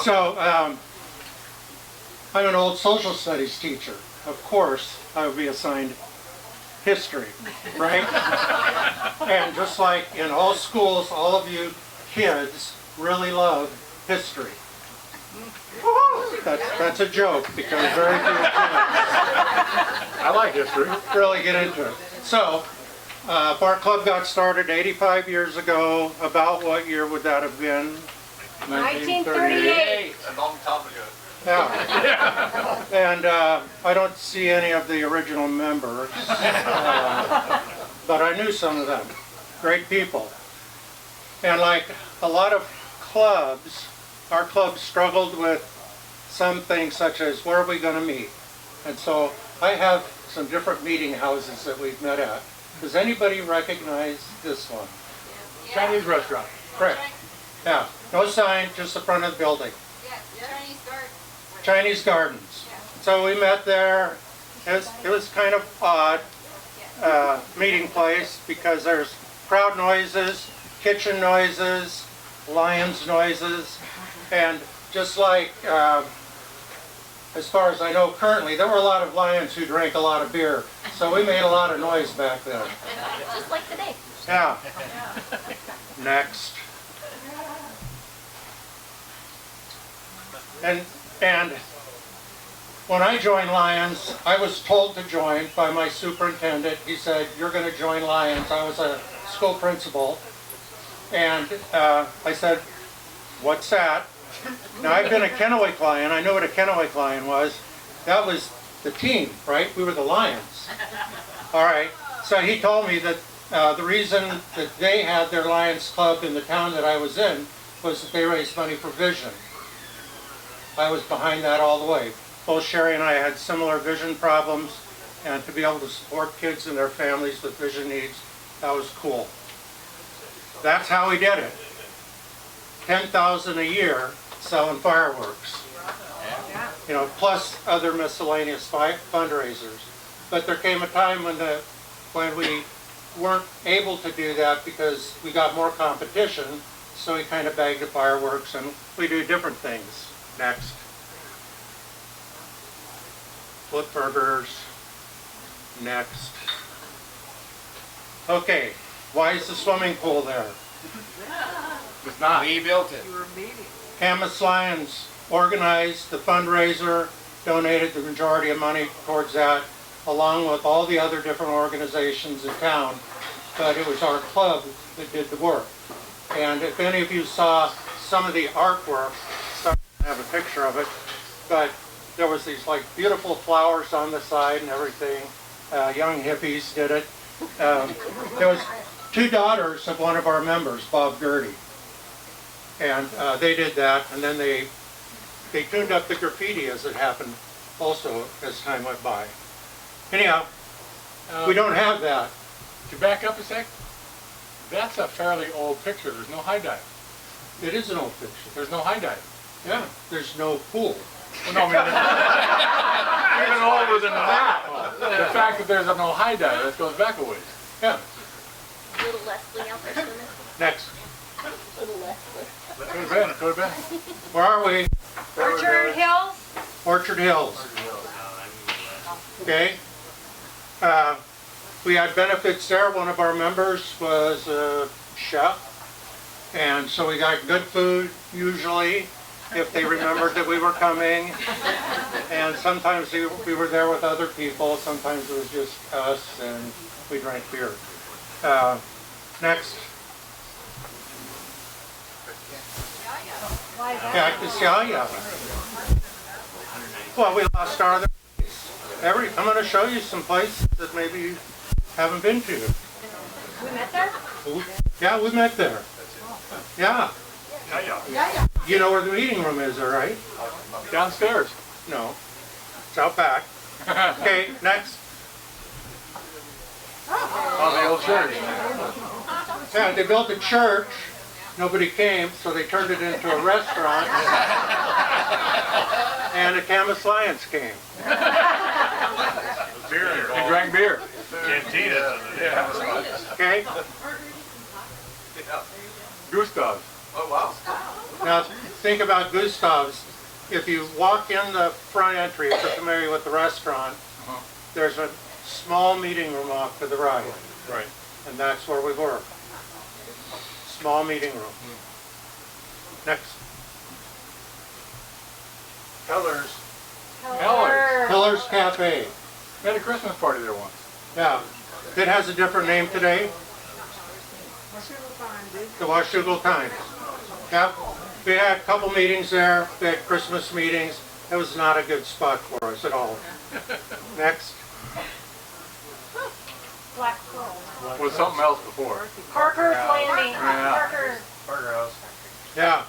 Speaker 12: So, I'm an old social studies teacher. Of course, I would be assigned history, right? And just like in all schools, all of you kids really love history. That's a joke because very few kids
Speaker 5: I like history.
Speaker 12: really get into it. So, if our club got started 85 years ago, about what year would that have been?
Speaker 1: 1938.
Speaker 5: A long time ago.
Speaker 12: Yeah. And I don't see any of the original members, but I knew some of them. Great people. And like a lot of clubs, our club struggled with some things such as where are we going to meet? And so I have some different meeting houses that we've met at. Does anybody recognize this one?
Speaker 5: Chinese restaurant.
Speaker 12: Correct. Yeah. No sign, just the front of the building.
Speaker 7: Chinese garden.
Speaker 12: Chinese Gardens. So we met there. It was kind of odd meeting place because there's crowd noises, kitchen noises, lions noises, and just like, as far as I know currently, there were a lot of lions who drank a lot of beer. So we made a lot of noise back then.
Speaker 9: Just like today.
Speaker 12: Yeah. Next. And when I joined Lions, I was told to join by my superintendent. He said, "You're going to join Lions." I was a school principal. And I said, "What's that?" Now, I've been a Kennewick Lion. I knew what a Kennewick Lion was. That was the team, right? We were the Lions. All right. So he told me that the reason that they had their Lions Club in the town that I was in was that they raised money for vision. I was behind that all the way. Both Sherry and I had similar vision problems, and to be able to support kids and their families with vision needs, that was cool. That's how we did it. $10,000 a year selling fireworks. You know, plus other miscellaneous fundraisers. But there came a time when we weren't able to do that because we got more competition, so we kind of bagged the fireworks and we do different things. Next. Flip burgers. Next. Okay, why is the swimming pool there?
Speaker 5: It's not.
Speaker 2: We built it.
Speaker 12: Camas Lions organized the fundraiser, donated the majority of money towards that, along with all the other different organizations in town, but it was our club that did the work. And if any of you saw some of the artwork, I don't have a picture of it, but there was these like beautiful flowers on the side and everything. Young hippies did it. There was two daughters of one of our members, Bob Gertie, and they did that, and then they tuned up the graffiti as it happened also as time went by. Anyhow, we don't have that.
Speaker 5: To back up a sec, that's a fairly old picture. There's no high dive.
Speaker 12: It is an old picture.
Speaker 5: There's no high dive.
Speaker 12: Yeah, there's no pool.
Speaker 5: Well, no, I mean, even older than that. The fact that there's no high dive, that goes back a ways.
Speaker 12: Yeah.
Speaker 9: Little Leslie out there swimming.
Speaker 12: Next.
Speaker 9: Little Leslie.
Speaker 5: Go to bed, go to bed.
Speaker 12: Where are we?
Speaker 1: Orchard Hills.
Speaker 12: Orchard Hills. Okay. We had benefits there. One of our members was a chef. And so we got good food, usually, if they remembered that we were coming. And sometimes we were there with other people. Sometimes it was just us, and we drank beer. Next. Cactus Yaya. Well, we lost our other place. I'm going to show you some places that maybe you haven't been to.
Speaker 1: We met there?
Speaker 12: Yeah, we met there. Yeah. You know where the meeting room is, all right?
Speaker 5: Downstairs.
Speaker 12: No. It's out back. Okay, next.
Speaker 5: On the old church.
Speaker 12: Yeah, they built a church. Nobody came, so they turned it into a restaurant. And the Camas Lions came.
Speaker 5: And drank beer.
Speaker 4: Cantina.
Speaker 12: Okay?
Speaker 5: Gustav's.
Speaker 12: Now, think about Gustav's. If you walk in the front entry, if you're familiar with the restaurant, there's a small meeting room off to the right.
Speaker 5: Right.
Speaker 12: And that's where we were. Small meeting room. Next.
Speaker 5: Heller's.
Speaker 12: Hiller's Cafe.
Speaker 5: We had a Christmas party there once.
Speaker 12: Yeah. It has a different name today. The Washougal Times. Yep. We had a couple meetings there. We had Christmas meetings. It was not a good spot for us at all. Next.
Speaker 10: Black Pearl.
Speaker 5: Was something else before.
Speaker 10: Parker's Landing.
Speaker 5: Yeah.
Speaker 4: Burger House.
Speaker 12: Yeah.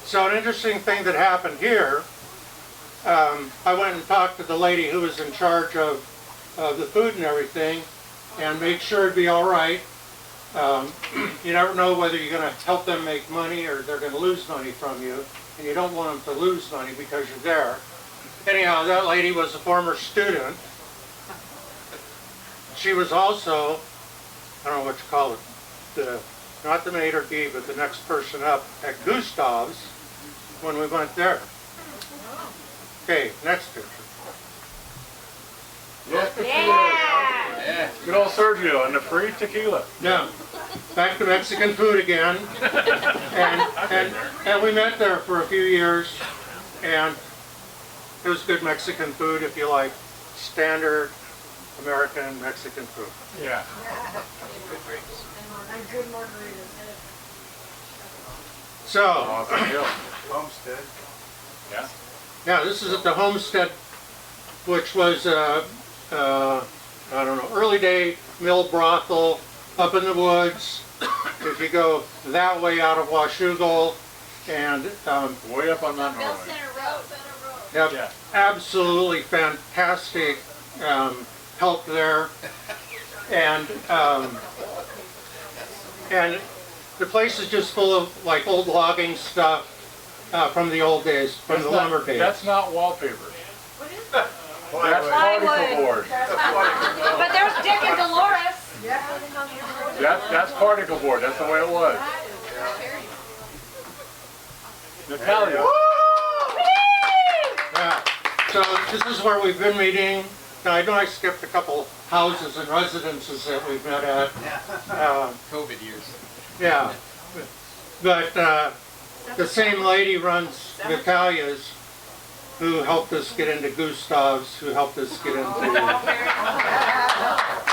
Speaker 12: So an interesting thing that happened here, I went and talked to the lady who was in charge of the food and everything and made sure it'd be all right. You never know whether you're going to help them make money or they're going to lose money from you. And you don't want them to lose money because you're there. Anyhow, that lady was a former student. She was also, I don't know what you call it, not the maitre d', but the next person up at Gustav's when we went there. Okay, next picture.
Speaker 5: Yeah. Good old Sergio and the free tequila.
Speaker 12: Yeah, back to Mexican food again. And we met there for a few years, and it was good Mexican food if you like standard American Mexican food.
Speaker 5: Yeah.
Speaker 10: And good margaritas.
Speaker 12: So,
Speaker 4: Homestead.
Speaker 5: Yeah.
Speaker 12: yeah, this is at the Homestead, which was, I don't know, early day mill brothel up in the woods. If you go that way out of Washougal, and
Speaker 5: Way up on Mount
Speaker 7: Bell
Speaker 5: Norway.
Speaker 7: Center Road.
Speaker 12: yep,
Speaker 5: Yeah.
Speaker 12: absolutely fantastic help there, and the place is just full of like old logging stuff from the old days, from the lumber days.
Speaker 5: That's not wallpaper. That's
Speaker 10: Plywood.
Speaker 5: particle board.
Speaker 10: But there's Dick and Dolores.
Speaker 5: That's particle board. That's the way it was. Natalia.
Speaker 12: Yeah. So this is where we've been meeting. Now I know I skipped a couple houses and residences that we've met at.
Speaker 2: COVID years.
Speaker 12: Yeah. But the same lady runs Natalia's, who helped us get into Gustav's, who helped us get into...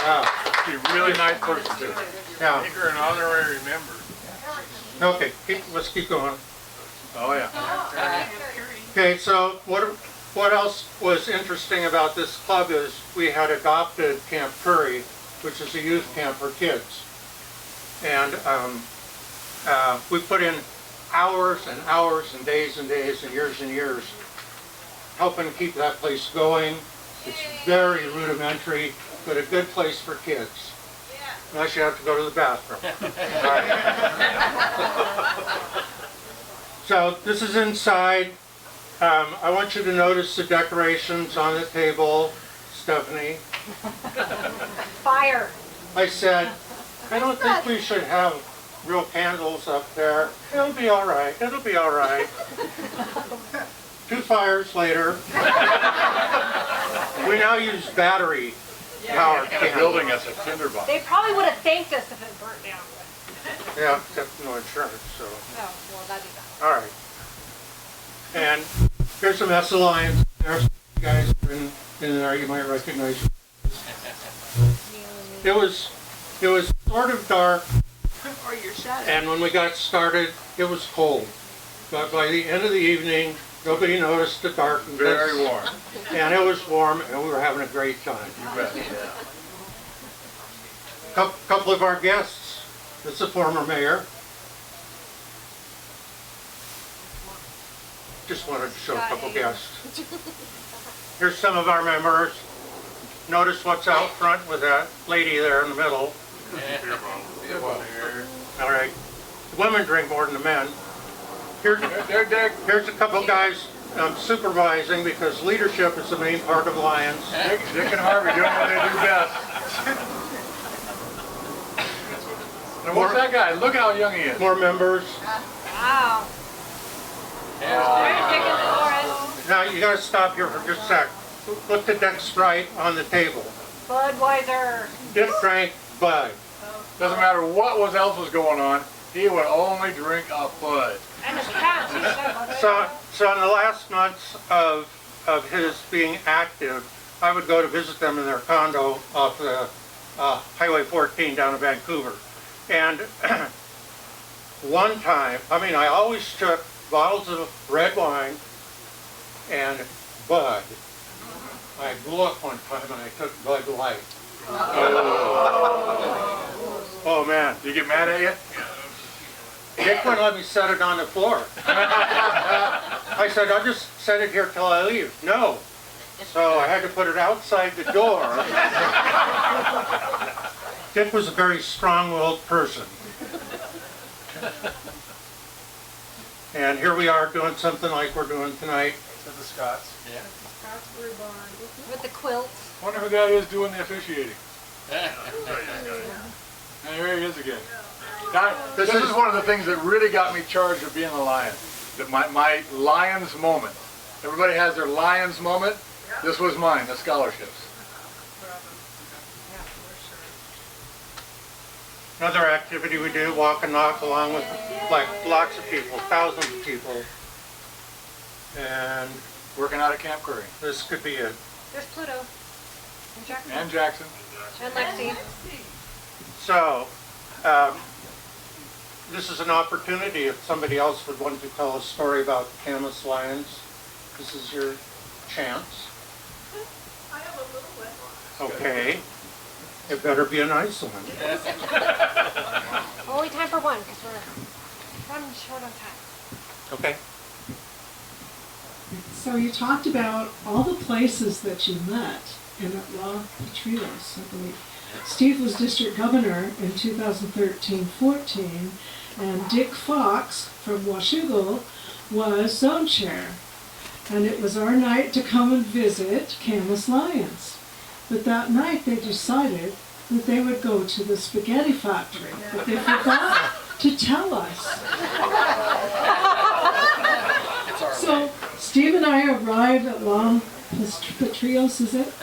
Speaker 12: Yeah.
Speaker 5: She's a really nice person too.
Speaker 12: Yeah.
Speaker 5: Make her an honorary member.
Speaker 12: Okay, let's keep going.
Speaker 5: Oh yeah.
Speaker 12: Okay, so what else was interesting about this club is we had adopted Camp Curry, which is a youth camp for kids. And we put in hours and hours and days and years helping keep that place going. It's very rudimentary, but a good place for kids. Unless you have to go to the bathroom. So this is inside. I want you to notice the decorations on the table, Stephanie.
Speaker 10: Fire.
Speaker 12: I said, I don't think we should have real candles up there. It'll be all right. It'll be all right. 2 fires later, we now use battery powered
Speaker 5: The
Speaker 12: candles.
Speaker 5: building has a tinderbox.
Speaker 10: They probably would have thanked us if it burnt down.
Speaker 12: Yeah, except no insurance, so.
Speaker 10: Oh, well, that'd be bad.
Speaker 12: All right. And here's some S Alliance. There's some guys in there you might recognize. It was sort of dark,
Speaker 7: Or your shadow.
Speaker 12: and when we got started, it was cold. But by the end of the evening, nobody noticed the darkness.
Speaker 5: Very warm.
Speaker 12: And it was warm, and we were having a great time.
Speaker 5: You bet.
Speaker 12: Couple of our guests. This is a former mayor. Just wanted to show a couple guests. Here's some of our members. Notice what's out front with that lady there in the middle.
Speaker 13: All right. The women drink more than the men. Here's a couple guys supervising because leadership is the main part of Lions.
Speaker 5: Dick and Harvey doing what they do best. Now what's that guy? Look how young he is.
Speaker 13: More members.
Speaker 3: Wow.
Speaker 13: Now you gotta stop here for just a sec. Put the deck Sprite on the table.
Speaker 3: Budweiser.
Speaker 13: Dick drank Bud.
Speaker 5: Doesn't matter what else was going on, he would only drink a Bud.
Speaker 3: And his cat.
Speaker 13: So in the last months of his being active, I would go to visit them in their condo off the Highway 14 down in Vancouver. And one time, I always took bottles of red wine and Bud. I blew up one time and I took Bud Light. Oh man.
Speaker 5: Did you get mad at you?
Speaker 13: Dick wouldn't let me set it on the floor. I said, I'll just set it here till I leave. No. So I had to put it outside the door. Dick was a very strong-willed person. And here we are doing something like we're doing tonight.
Speaker 5: To the Scots. Yeah.
Speaker 3: With the quilts.
Speaker 5: Wonder who that is doing the officiating. And here he is again. Now, this is one of the things that really got me charged of being a Lion. That my Lions moment. Everybody has their Lions moment. This was mine, the scholarships.
Speaker 13: Another activity we do, walk and knock along with like lots of people, thousands of people. And
Speaker 5: working out at Camp Curry.
Speaker 13: This could be it.
Speaker 3: There's Pluto.
Speaker 5: And Jackson.
Speaker 3: And Lexi.
Speaker 13: So, this is an opportunity if somebody else would want to tell a story about Camas Lions. This is your chance.
Speaker 7: I have a little one.
Speaker 13: Okay. It better be a nice one.
Speaker 3: Only time for one because we're running short on time.
Speaker 13: Okay.
Speaker 14: So you talked about all the places that you met in La Patrios, I believe. Steve was district governor in 2013-14, and Dick Fox from Washougal was zone chair. And it was our night to come and visit Camas Lions. But that night they decided that they would go to the spaghetti factory, but they forgot to tell us. So Steve and I arrived at La Patrios, is it?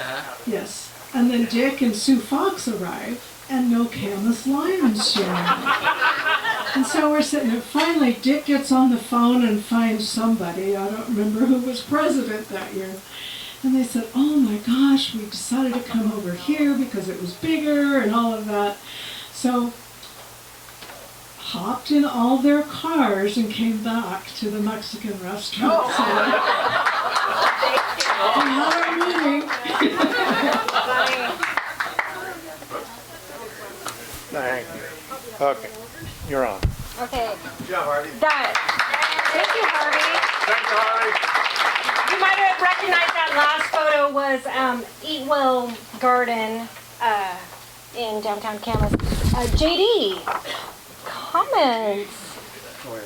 Speaker 14: Yes. And then Dick and Sue Fox arrived, and no Camas Lions showed up. And so we're sitting there. Finally, Dick gets on the phone and finds somebody. I don't remember who was president that year. And they said, oh my gosh, we decided to come over here because it was bigger and all of that. So hopped in all their cars and came back to the Mexican restaurant. So we had our meeting.
Speaker 13: Thank you. Okay, you're on.
Speaker 3: Okay.
Speaker 5: Good job, Harvey.
Speaker 3: Done. Thank you, Harvey.
Speaker 5: Thank you, Harvey.
Speaker 10: You might have recognized that last photo was Eatwell Garden in downtown Camas. JD, comments? There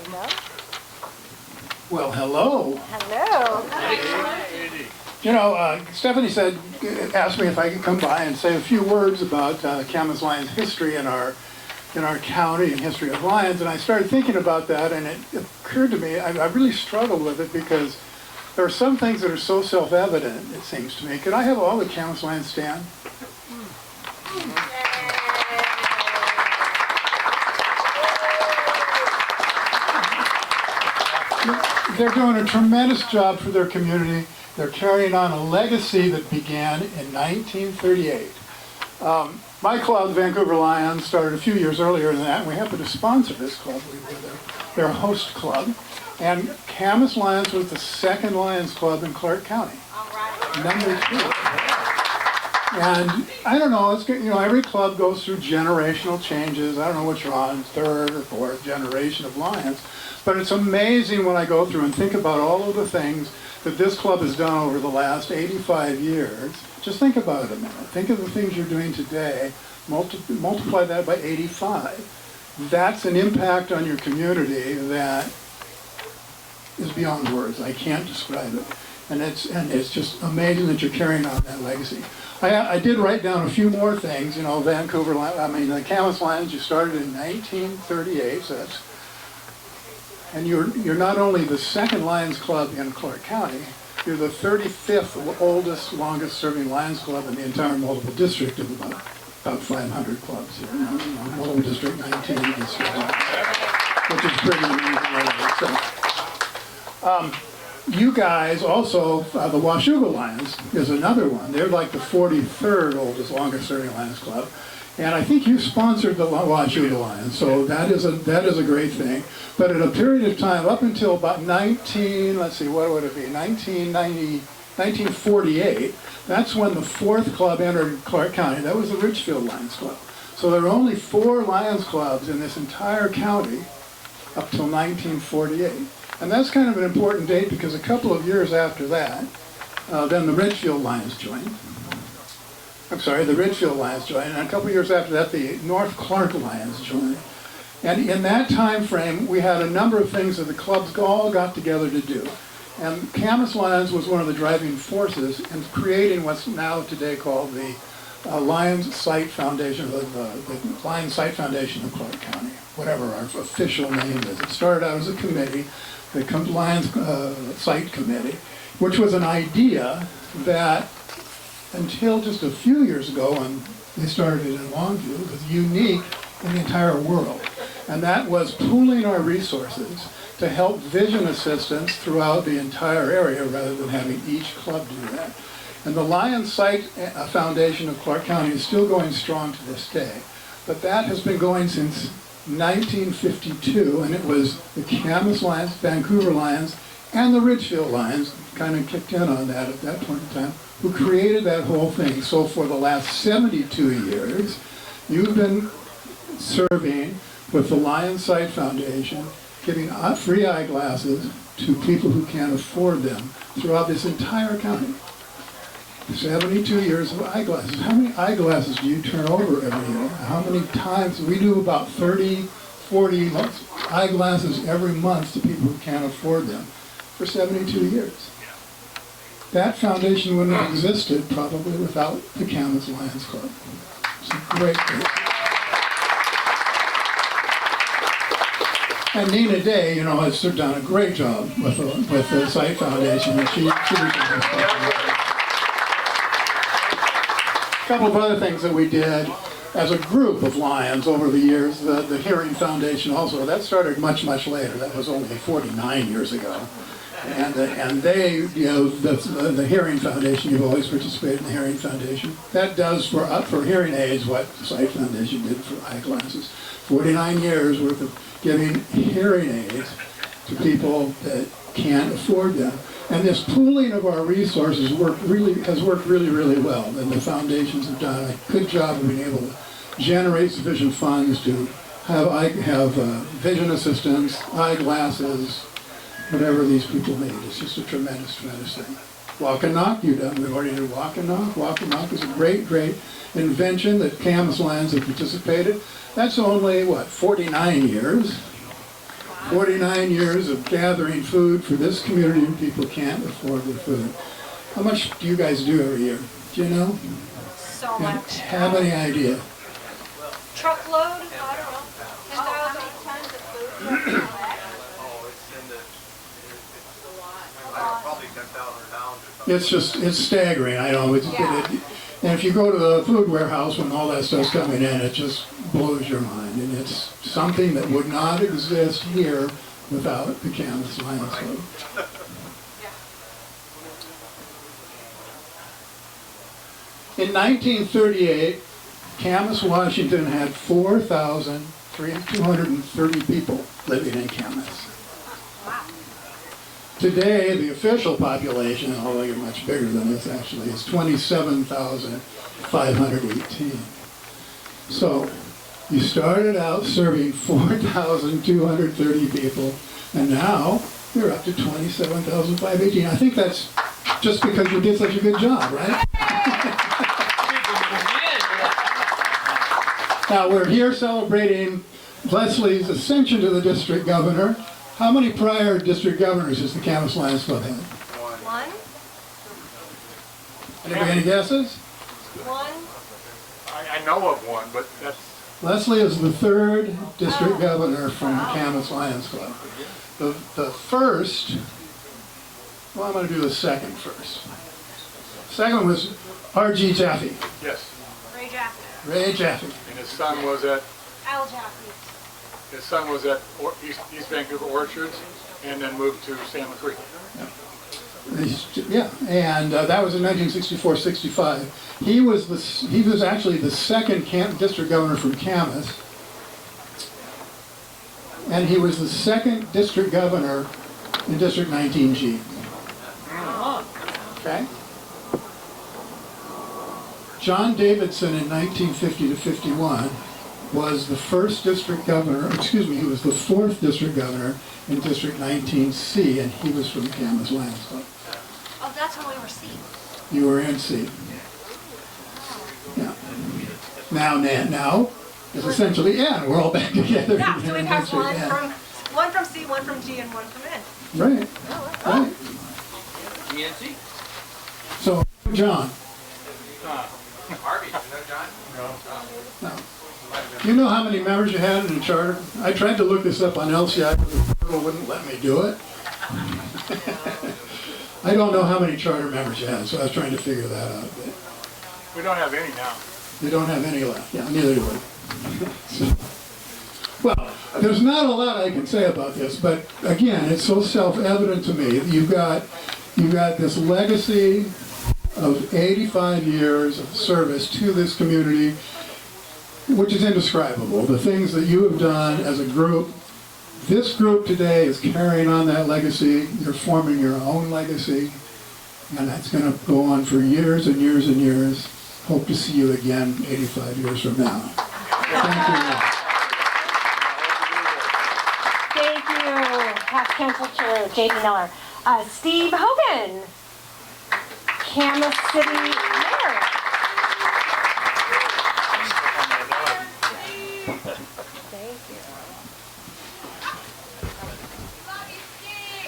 Speaker 10: you go.
Speaker 15: Well, hello.
Speaker 10: Hello.
Speaker 15: You know, Stephanie asked me if I could come by and say a few words about Camas Lions history in our county and history of lions, and I started thinking about that, and it occurred to me, I really struggled with it because there are some things that are so self-evident, it seems to me. Could I have all the Camas Lions stand? They're doing a tremendous job for their community. They're carrying on a legacy that began in 1938. My club, Vancouver Lions, started a few years earlier than that, and we happened to sponsor this club. We were their host club. And Camas Lions was the second Lions club in Clark County. All right. Number 2. And I don't know, it's, every club goes through generational changes. I don't know which you're on, third or fourth generation of Lions. But it's amazing when I go through and think about all of the things that this club has done over the last 85 years. Just think about it a minute. Think of the things you're doing today, multiply that by 85. That's an impact on your community that is beyond words. I can't describe it. And it's just amazing that you're carrying on that legacy. I did write down a few more things. Vancouver, the Camas Lions, you started in 1938, so that's, and you're not only the second Lions Club in Clark County, you're the 35th oldest, longest serving Lions Club in the entire multiple district of about 500 clubs here. Multiple district 19 is, which is pretty amazing. So, you guys also, the Washougal Lions is another one. They're like the 43rd oldest, longest serving Lions Club. And I think you sponsored the Washougal Lions, so that is a great thing. But at a period of time, up until about 1948, that's when the fourth club entered Clark County. That was the Ridgefield Lions Club. So there were only 4 Lions clubs in this entire county up till 1948. And that's kind of an important date because a couple of years after that, then the Ridgefield Lions joined. The Ridgefield Lions joined, and a couple of years after that, the North Clark Lions joined. And in that time frame, we had a number of things that the clubs all got together to do. And Camas Lions was one of the driving forces in creating what's now today called the Lions Site Foundation, the Lions Site Foundation of Clark County, whatever our official name is. It started out as a committee, the Lions Site Committee, which was an idea that until just a few years ago, when they started it in Longview, was unique in the entire world. And that was pooling our resources to help vision assistance throughout the entire area rather than having each club do that. And the Lions Site Foundation of Clark County is still going strong to this day. But that has been going since 1952, and it was the Camas Lions, Vancouver Lions, and the Ridgefield Lions kind of kicked in on that at that point in time, who created that whole thing. So for the last 72 years, you've been serving with the Lions Site Foundation, giving free eyeglasses to people who can't afford them throughout this entire county. 72 years of eyeglasses. How many eyeglasses do you turn over every year? How many times? We do about 30, 40 eyeglasses every month to people who can't afford them for 72 years. That foundation wouldn't have existed probably without the Camas Lions Club. It's a great thing. And Nina Day, has done a great job with the Site Foundation. And she a couple of other things that we did as a group of Lions over the years. The Hearing Foundation also, that started much, much later. That was only 49 years ago. And they, the Hearing Foundation, you've always participated in the Hearing Foundation. That does for hearing aids what the Site Foundation did for eyeglasses. 49 years worth of giving hearing aids to people that can't afford them. And this pooling of our resources has worked really, really well. And the foundations have done a good job of being able to generate sufficient funds to have vision assistance, eyeglasses, whatever these people need. It's just a tremendous, tremendous thing. Walk and Knock, we've already did Walk and Knock. Walk and Knock is a great, great invention that Camas Lions have participated. That's only, 49 years? 49 years of gathering food for this community and people can't afford the food. How much do you guys do every year? Do you know?
Speaker 1: So much.
Speaker 15: Have any idea?
Speaker 1: Truckload? I don't know. 10,000 tons of food.
Speaker 2: Probably 10,000 pounds.
Speaker 15: It's staggering, I know. And if you go to the food warehouse when all that stuff's coming in, it just blows your mind. And it's something that would not exist here without the Camas Lions Club. In 1938, Camas, Washington had 4,230 people living in Camas. Today, the official population, although you're much bigger than this actually, is 27,518. So you started out serving 4,230 people, and now you're up to 27,518. I think that's just because you did such a good job, right? Now we're here celebrating Leslie's ascension to the district governor. How many prior district governors has the Camas Lions Club had?
Speaker 7: One.
Speaker 15: Anybody any guesses?
Speaker 7: One.
Speaker 5: I know of one, but that's...
Speaker 15: Leslie is the third district governor from the Camas Lions Club. The first, well, I'm going to do the second first. Second was R.G. Jaffe.
Speaker 5: Yes.
Speaker 7: Ray Jaffe.
Speaker 15: Ray Jaffe.
Speaker 5: And his son was at...
Speaker 7: Al Jaffe.
Speaker 5: His son was at East Vancouver Orchards, and then moved to Salmon Creek.
Speaker 15: Yeah, and that was in 1964-65. He was actually the second district governor from Camas, and he was the second district governor in District 19G. Okay. John Davidson in 1950 to 51 was the first district governor, excuse me, he was the fourth district governor in District 19C, and he was from the Camas Lions Club.
Speaker 7: Oh, that's when we were C.
Speaker 15: You were in C. Yeah. Now it's essentially N. We're all back together.
Speaker 7: Yeah, so we have
Speaker 15: District N.
Speaker 7: one from C, one from G, and one from N.
Speaker 15: Right. Right.
Speaker 4: GNC?
Speaker 15: So, John.
Speaker 4: Harvey, you know John?
Speaker 15: No. You know how many members you had in the charter? I tried to look this up on LCI, but the portal wouldn't let me do it. I don't know how many charter members you had, so I was trying to figure that out. But
Speaker 5: We don't have any now.
Speaker 15: you don't have any left. Yeah, neither do we. Well, there's not a lot I can say about this, but again, it's so self-evident to me. You've got this legacy of 85 years of service to this community, which is indescribable. The things that you have done as a group, this group today is carrying on that legacy. You're forming your own legacy, and that's going to go on for years and years and years. Hope to see you again 85 years from now. Thank you.
Speaker 10: Thank you, past council chair J.D. Miller. Steve Hogan, Camas City Mayor.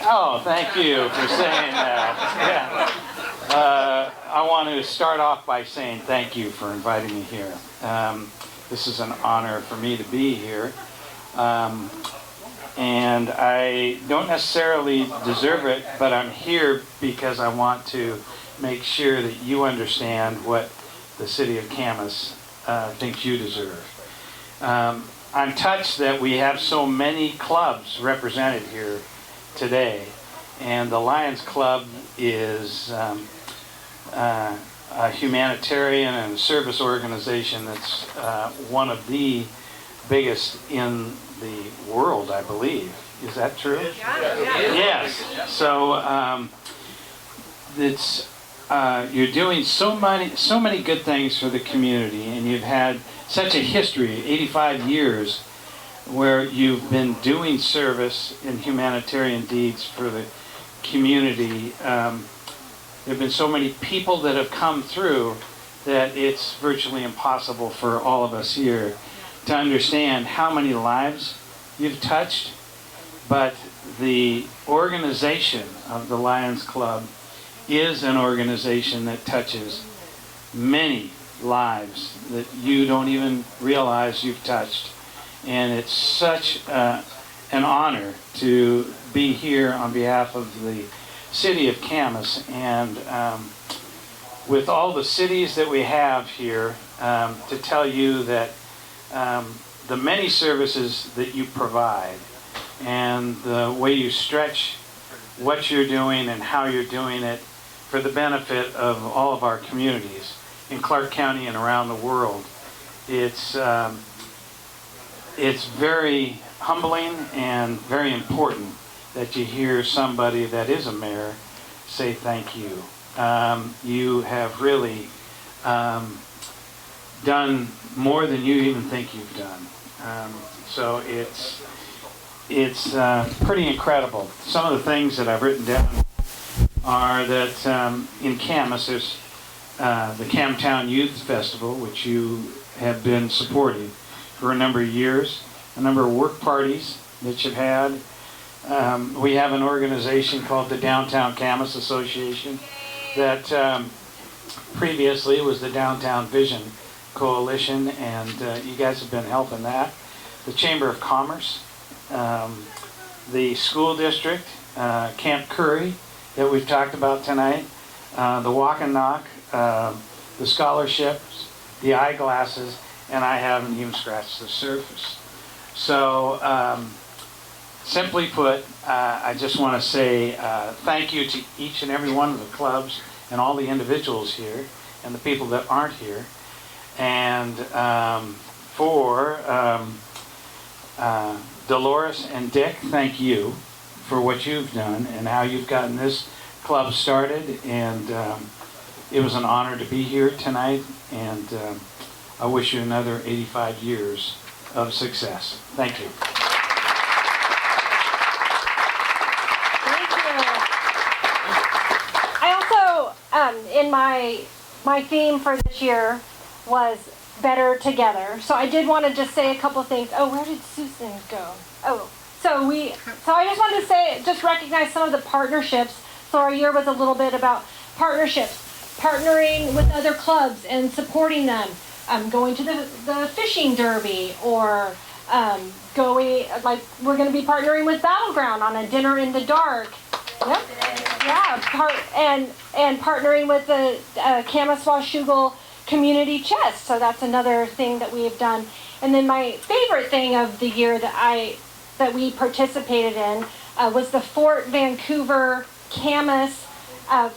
Speaker 16: Oh, thank you for saying that. Yeah. I want to start off by saying thank you for inviting me here. This is an honor for me to be here. And I don't necessarily deserve it, but I'm here because I want to make sure that you understand what the city of Camas thinks you deserve. I'm touched that we have so many clubs represented here today, and the Lions Club is a humanitarian and service organization that's one of the biggest in the world, I believe. Is that true? Yes. So it's you're doing so many good things for the community, and you've had such a history, 85 years, where you've been doing service and humanitarian deeds for the community. There have been so many people that have come through that it's virtually impossible for all of us here to understand how many lives you've touched. But the organization of the Lions Club is an organization that touches many lives that you don't even realize you've touched. And it's such an honor to be here on behalf of the city of Camas, and with all the cities that we have here, to tell you that the many services that you provide and the way you stretch what you're doing and how you're doing it for the benefit of all of our communities in Clark County and around the world, it's very humbling and very important that you hear somebody that is a mayor say thank you. You have really done more than you even think you've done. So it's pretty incredible. Some of the things that I've written down are that in Camas there's the Camtown Youth Festival, which you have been supporting for a number of years, a number of work parties that you've had. We have an organization called the Downtown Camas Association that previously was the Downtown Vision Coalition, and you guys have been helping that. The Chamber of Commerce, the school district, Camp Curry that we've talked about tonight, the Walk and Knock, the scholarships, the eyeglasses, and I haven't even scratched the surface. So simply put, I just want to say thank you to each and every one of the clubs and all the individuals here and the people that aren't here. And for Dolores and Dick, thank you for what you've done and how you've gotten this club started. And it was an honor to be here tonight, and I wish you another 85 years of success. Thank you.
Speaker 10: In my theme for this year was better together. So I did want to just say a couple things. Oh, where did Susan go? Oh, so I just wanted to say, just recognize some of the partnerships. So our year was a little bit about partnerships, partnering with other clubs and supporting them, going to the fishing derby, or going, like we're going to be partnering with Battleground on a dinner in the dark. Yep. Yeah, and partnering with the Camas Washougal Community Chest. So that's another thing that we have done. And then my favorite thing of the year that we participated in was the Fort Vancouver Camas, our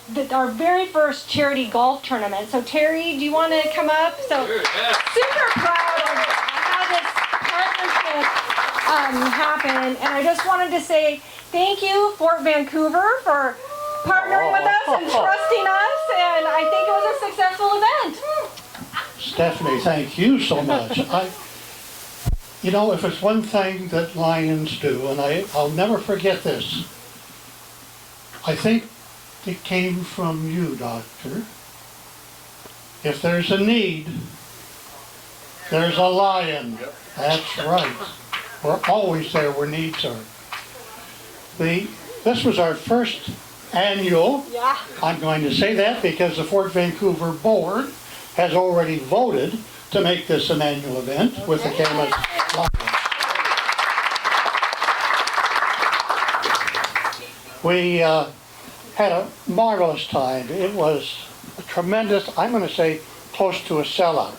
Speaker 10: very first charity golf tournament. So Terry, do you want to come up? So super proud of how this partnership happened. And I just wanted to say thank you, Fort Vancouver, for partnering with us and trusting us, and I think it was a successful event.
Speaker 17: Stephanie, thank you so much. You know, if it's one thing that Lions do, and I'll never forget this, I think it came from you, Doctor. If there's a need, there's a lion. That's right. We're always there where needs are. This was our first annual. Yeah. I'm going to say that because the Fort Vancouver board has already voted to make this an annual event with the Camas Lions. We had a marvelous time. It was a tremendous, I'm going to say, close to a sellout.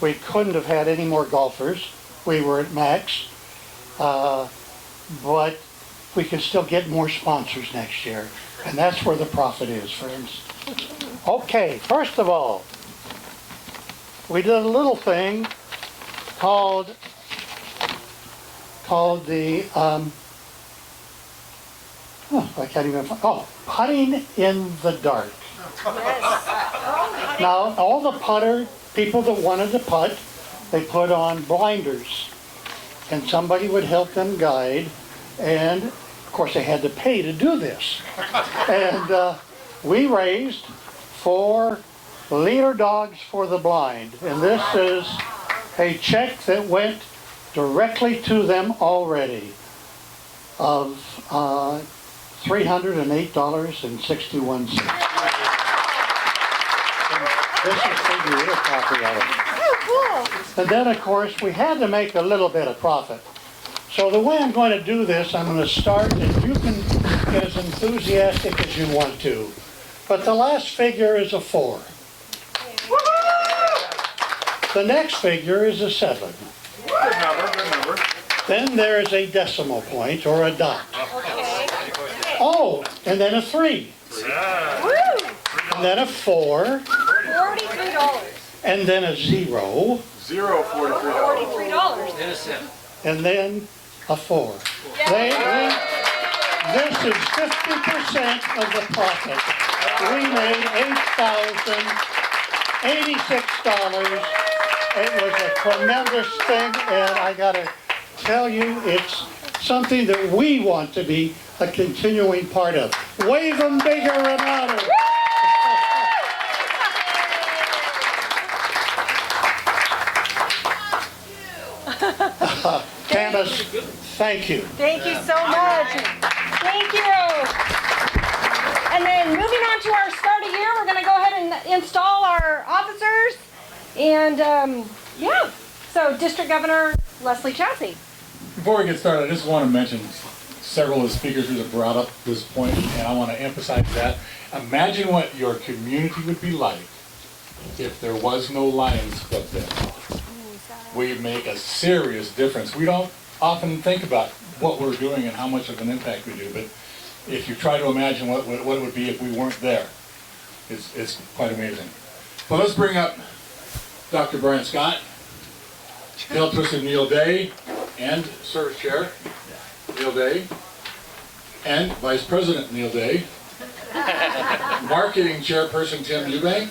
Speaker 17: We couldn't have had any more golfers. We were at max. But we can still get more sponsors next year. And that's where the profit is, friends. Okay, first of all, we did a little thing called the, I can't even find, putting in the dark. Now, all the people that wanted to putt, they put on blinders. And somebody would help them guide. And, of course, they had to pay to do this. And we raised 4 Leader Dogs for the Blind. And this is a check that went directly to them already of $308.61. This is for you, a copy of it. And then, of course, we had to make a little bit of profit. So the way I'm going to do this, I'm going to start, and you can get as enthusiastic as you want to. But the last figure is a 4. The next figure is a 7.
Speaker 5: Good number.
Speaker 17: Then there is a decimal point, or a dot. Oh, and then a 3. And then a 4.
Speaker 7: $43.
Speaker 17: And then a 0.
Speaker 7: $43.
Speaker 17: And then a 4. This is 50% of the profit. We made $8,086. It was a tremendous thing, and I gotta tell you, it's something that we want to be a continuing part of. Wave them bigger and louder. Camas, thank you.
Speaker 10: Thank you so much. Thank you. And then moving on to our start of year, we're going to go ahead and install our officers. And yeah, so District Governor Leslie Chassey.
Speaker 5: Before we get started, I just want to mention several of the speakers who have brought up this point, and I want to emphasize that. Imagine what your community would be like if there was no Lions Club there. We make a serious difference. We don't often think about what we're doing and how much of an impact we do, but if you try to imagine what it would be if we weren't there, it's quite amazing. Well, let's bring up Dr. Brian Scott, Tail Twister Neil Day, and Service Chair Neil Day, and Vice President Neil Day, Marketing Chairperson Tim Eubank,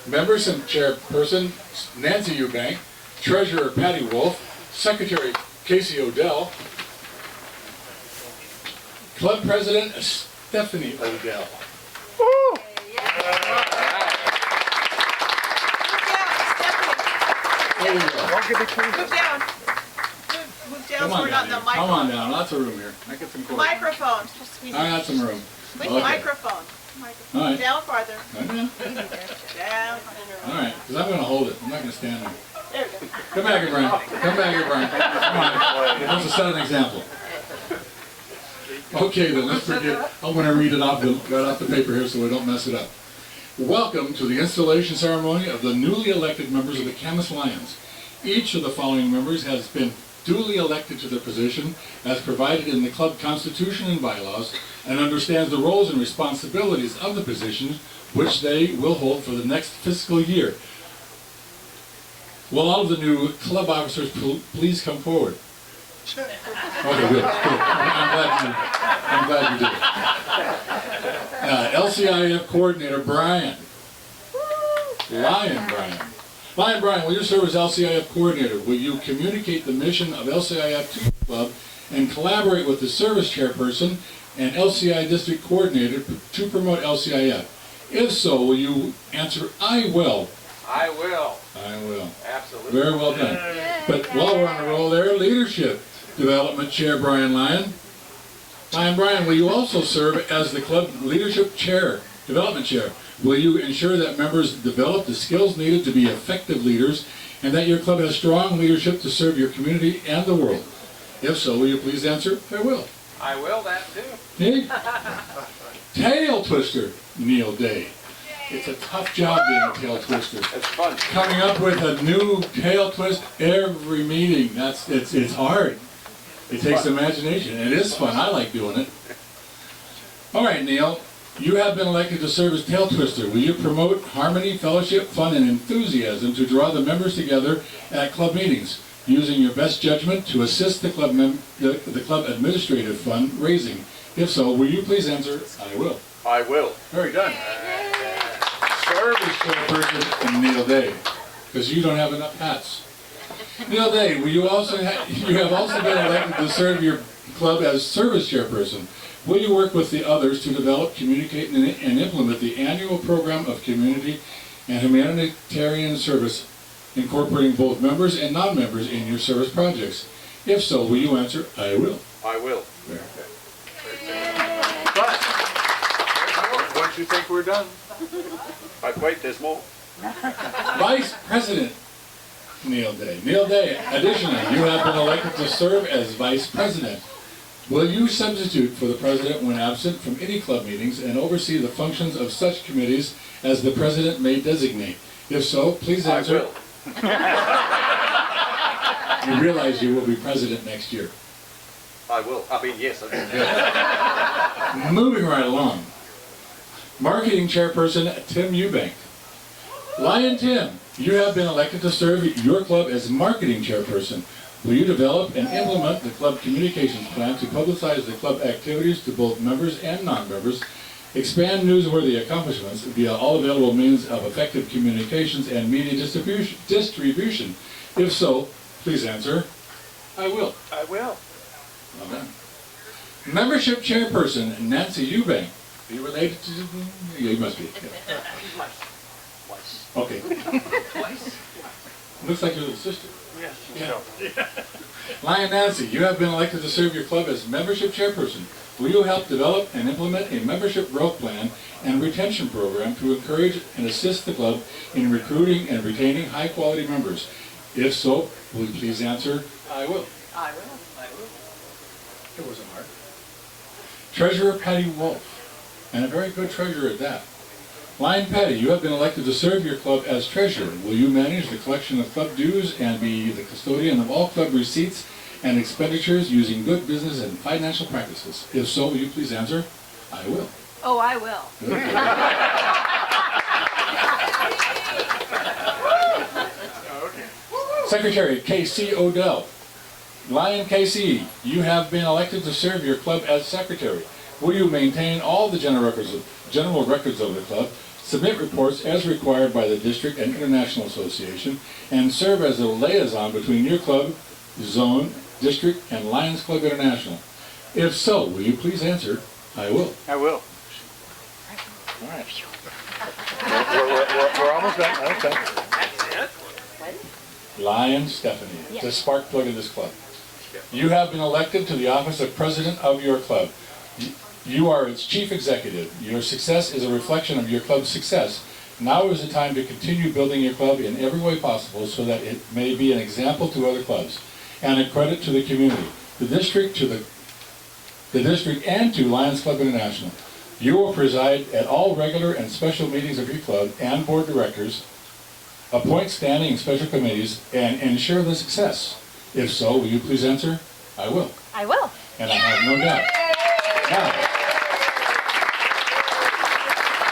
Speaker 5: Members and Chairperson Nancy Eubank, Treasurer Patty Wolf, Secretary Casey Odell, Club President Stephanie Odell.
Speaker 3: Woo!
Speaker 5: There you go.
Speaker 3: Move down. Move down
Speaker 5: Come
Speaker 3: so
Speaker 5: on
Speaker 3: we're not in
Speaker 5: down
Speaker 3: the
Speaker 5: here. Come on
Speaker 3: microphone.
Speaker 5: down. Lots of room here. I get some cords.
Speaker 3: Microphone.
Speaker 5: I got some room.
Speaker 3: With
Speaker 5: Okay.
Speaker 3: microphone.
Speaker 5: All right.
Speaker 3: Down farther.
Speaker 5: Okay.
Speaker 3: Down.
Speaker 5: All right, because I'm going to hold it. I'm not going to stand there.
Speaker 3: There we go.
Speaker 5: Come back here, Brian. Come back here, Brian. Come on. Let's just set an example. Okay, then let's forget. I'm going to read it off right off the paper here so we don't mess it up. Welcome to the installation ceremony of the newly elected members of the Camas Lions. Each of the following members has been duly elected to their position as provided in the club constitution and bylaws and understands the roles and responsibilities of the positions which they will hold for the next fiscal year. Will all of the new club officers please come forward? Okay, good. I'm glad you did. LCIF Coordinator Brian. Lion Brian, will you serve as LCIF Coordinator? Will you communicate the mission of LCIF to the club and collaborate with the Service Chairperson and LCI District Coordinator to promote LCIF? If so, will you answer, I will?
Speaker 4: I will.
Speaker 5: I will.
Speaker 4: Absolutely.
Speaker 5: Very well done. But while we're on the roll there, Leadership Development Chair Brian Lyon. Brian, will you also serve as the club Leadership Chair, Development Chair? Will you ensure that members develop the skills needed to be effective leaders and that your club has strong leadership to serve your community and the world? If so, will you please answer, I will?
Speaker 4: I will that too.
Speaker 5: Hey? Tail Twister Neil Day. It's a tough job being a tail twister.
Speaker 4: It's fun.
Speaker 5: Coming up with a new tail twist every meeting. It's hard. It takes imagination. It is fun. I like doing it. All right, Neil. You have been elected to serve as tail twister. Will you promote harmony, fellowship, fun, and enthusiasm to draw the members together at club meetings, using your best judgment to assist the club the club administrative fund raising? If so, will you please answer, I will?
Speaker 4: I will.
Speaker 5: Very good. Service Chairperson Neil Day, because you don't have enough hats. Neil Day, will you have also been elected to serve your club as Service Chairperson. Will you work with the others to develop, communicate, and implement the annual program of community and humanitarian service, incorporating both members and non-members in your service projects? If so, will you answer, I will?
Speaker 4: I will.
Speaker 5: But, once you think we're done.
Speaker 4: Wait, there's more.
Speaker 5: Vice President Neil Day. Neil Day, additionally, you have been elected to serve as Vice President. Will you substitute for the President when absent from any club meetings and oversee the functions of such committees as the President may designate? If so, please answer.
Speaker 4: I will.
Speaker 5: You realize you will be President next year.
Speaker 4: I will. I mean, yes. I will.
Speaker 5: Moving right along. Marketing Chairperson Tim Eubank. Lion Tim, you have been elected to serve your club as Marketing Chairperson. Will you develop and implement the club communications plan to publicize the club activities to both members and non-members, expand newsworthy accomplishments via all available means of effective communications and media distribution? If so, please answer, I will.
Speaker 11: I will.
Speaker 5: Well done. Membership chairperson Nancy Eubank. Are you related to? Yeah, you must be. Yeah. Okay. Looks like your little sister.
Speaker 11: Yes.
Speaker 5: Yeah. Lion Nancy, you have been elected to serve your club as membership chairperson. Will you help develop and implement a membership growth plan and retention program to encourage and assist the club in recruiting and retaining high-quality members? If so, will you please answer, I will.
Speaker 3: I will. I will.
Speaker 5: It wasn't hard. Treasurer Patty Wolf, and a very good treasurer at that. Lion Patty, you have been elected to serve your club as treasurer. Will you manage the collection of club dues and be the custodian of all club receipts and expenditures using good business and financial practices? If so, will you please answer, I will.
Speaker 3: Oh, I will.
Speaker 5: Secretary K.C. Odell. Lion K.C., you have been elected to serve your club as secretary. Will you maintain all the general records of the club, submit reports as required by the District and International Association, and serve as a liaison between your club, zone, district, and Lions Club International? If so, will you please answer, I will.
Speaker 11: I will.
Speaker 5: All right.
Speaker 11: We're almost done. Okay.
Speaker 5: Lion Stephanie, the spark plug of this club. You have been elected to the office of president of your club. You are its chief executive. Your success is a reflection of your club's success. Now is the time to continue building your club in every way possible so that it may be an example to other clubs and a credit to the community, the district and to Lions Club International. You will preside at all regular and special meetings of your club and board directors, appoint standing and special committees, and ensure the success. If so, will you please answer? I will.
Speaker 7: I will.
Speaker 5: And I have no doubt. Now,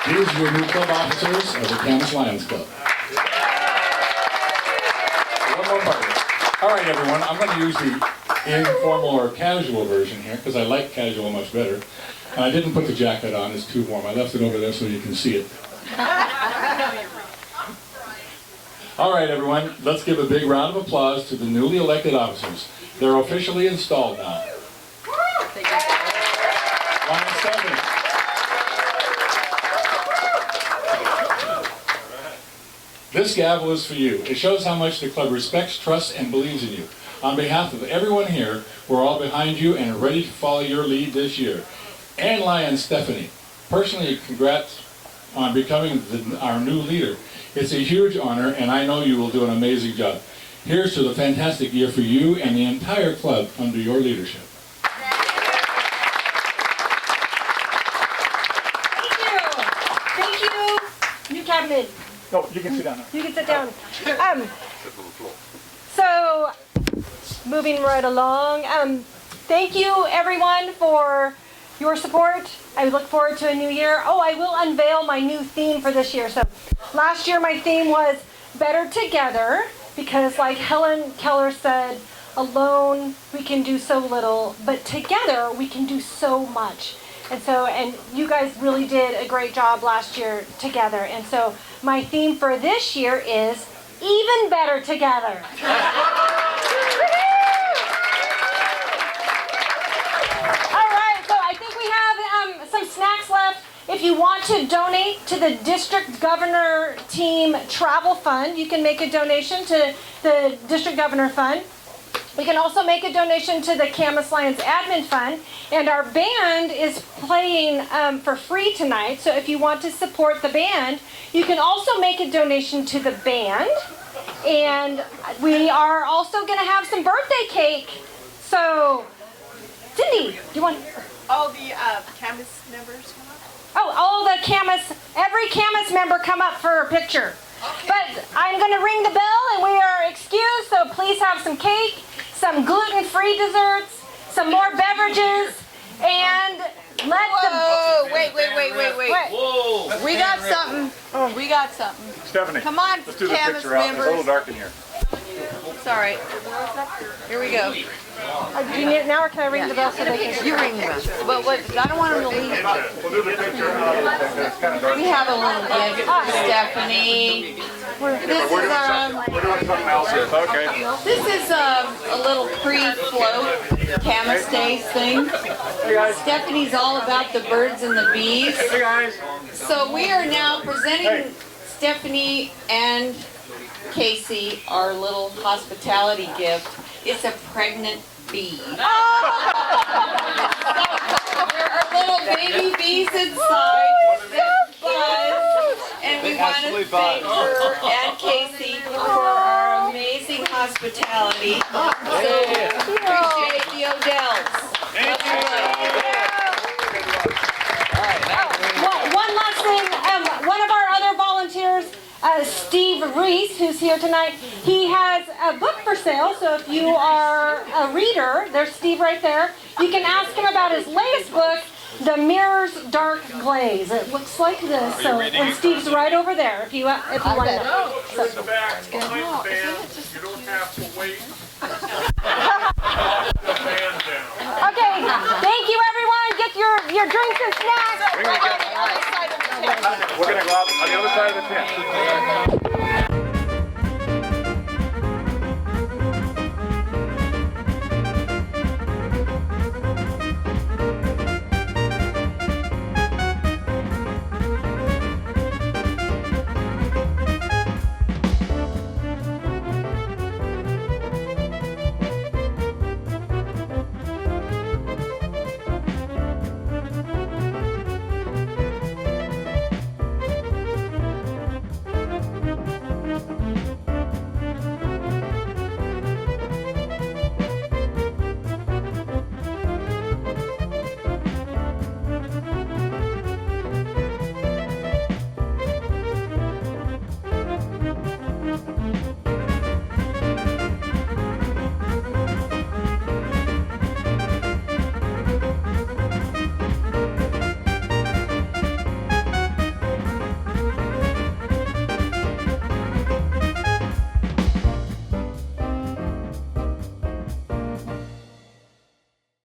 Speaker 5: these are your new club officers of the Camas Lions Club. One more part. All right, everyone, I'm going to use the informal or casual version here because I like casual much better. And I didn't put the jacket on, it's too warm. I left it over there so you can see it. All right, everyone, let's give a big round of applause to the newly elected officers. They're officially installed now. Lion Stephanie. This gavel is for you. It shows how much the club respects, trusts, and believes in you. On behalf of everyone here, we're all behind you and ready to follow your lead this year. And Lion Stephanie, personally, congrats on becoming our new leader. It's a huge honor, and I know you will do an amazing job. Here's to the fantastic year for you and the entire club under your leadership.
Speaker 7: Thank you. New cabinet.
Speaker 11: No, you can sit down now.
Speaker 7: You can sit down. So, moving right along. Thank you, everyone, for your support. I look forward to a new year. Oh, I will unveil my new theme for this year. So, last year my theme was Better Together, because like Helen Keller said, alone we can do so little, but together we can do so much. And you guys really did a great job last year together. And so my theme for this year is Even Better Together. All right, so I think we have some snacks left. If you want to donate to the District Governor Team Travel Fund, you can make a donation to the District Governor Fund. We can also make a donation to the Camas Lions Admin Fund. And our band is playing for free tonight. So if you want to support the band, you can also make a donation to the band. And we are also going to have some birthday cake. So, Cindy, do you want...
Speaker 3: All the Camas members come up?
Speaker 7: Oh, all the Camas, every Camas member come up for a picture. Okay. But I'm going to ring the bell and we are excused, so please have some cake, some gluten-free desserts, some more beverages, and let
Speaker 3: Whoa, wait.
Speaker 7: Whoa.
Speaker 3: We got something. We got something.
Speaker 11: Stephanie.
Speaker 3: Come on,
Speaker 11: let's do the
Speaker 3: Camas
Speaker 11: picture out. It's a
Speaker 3: members.
Speaker 11: little dark in here.
Speaker 3: It's all right. Here we go.
Speaker 7: Do you need it now, or can I ring the bell so they can?
Speaker 3: You ring the bell. But what? I don't want them to leave. We have a little gift for Stephanie. This is
Speaker 11: Okay.
Speaker 3: This is a little pre-float Camas Day thing. Stephanie's all about the birds and the bees.
Speaker 11: Hey guys.
Speaker 3: So we are now presenting Stephanie and Casey our little hospitality gift. It's a pregnant bee. There are little baby bees inside that buzz, and we want to thank her and Casey for our amazing hospitality. So appreciate the Odells.
Speaker 7: One last thing, one of our other volunteers, Steve Reese, who's here tonight, he has a book for sale, so if you are a reader, there's Steve right there, you can ask him about his latest book, The Mirror's Dark Glaze. It looks like this, so, and Steve's right over there if you want to know. So.
Speaker 11: In the back, behind the band, you don't have to wait.
Speaker 7: Okay, thank you everyone, get your drinks and snacks.
Speaker 11: We're going to go out on the other side of the tent.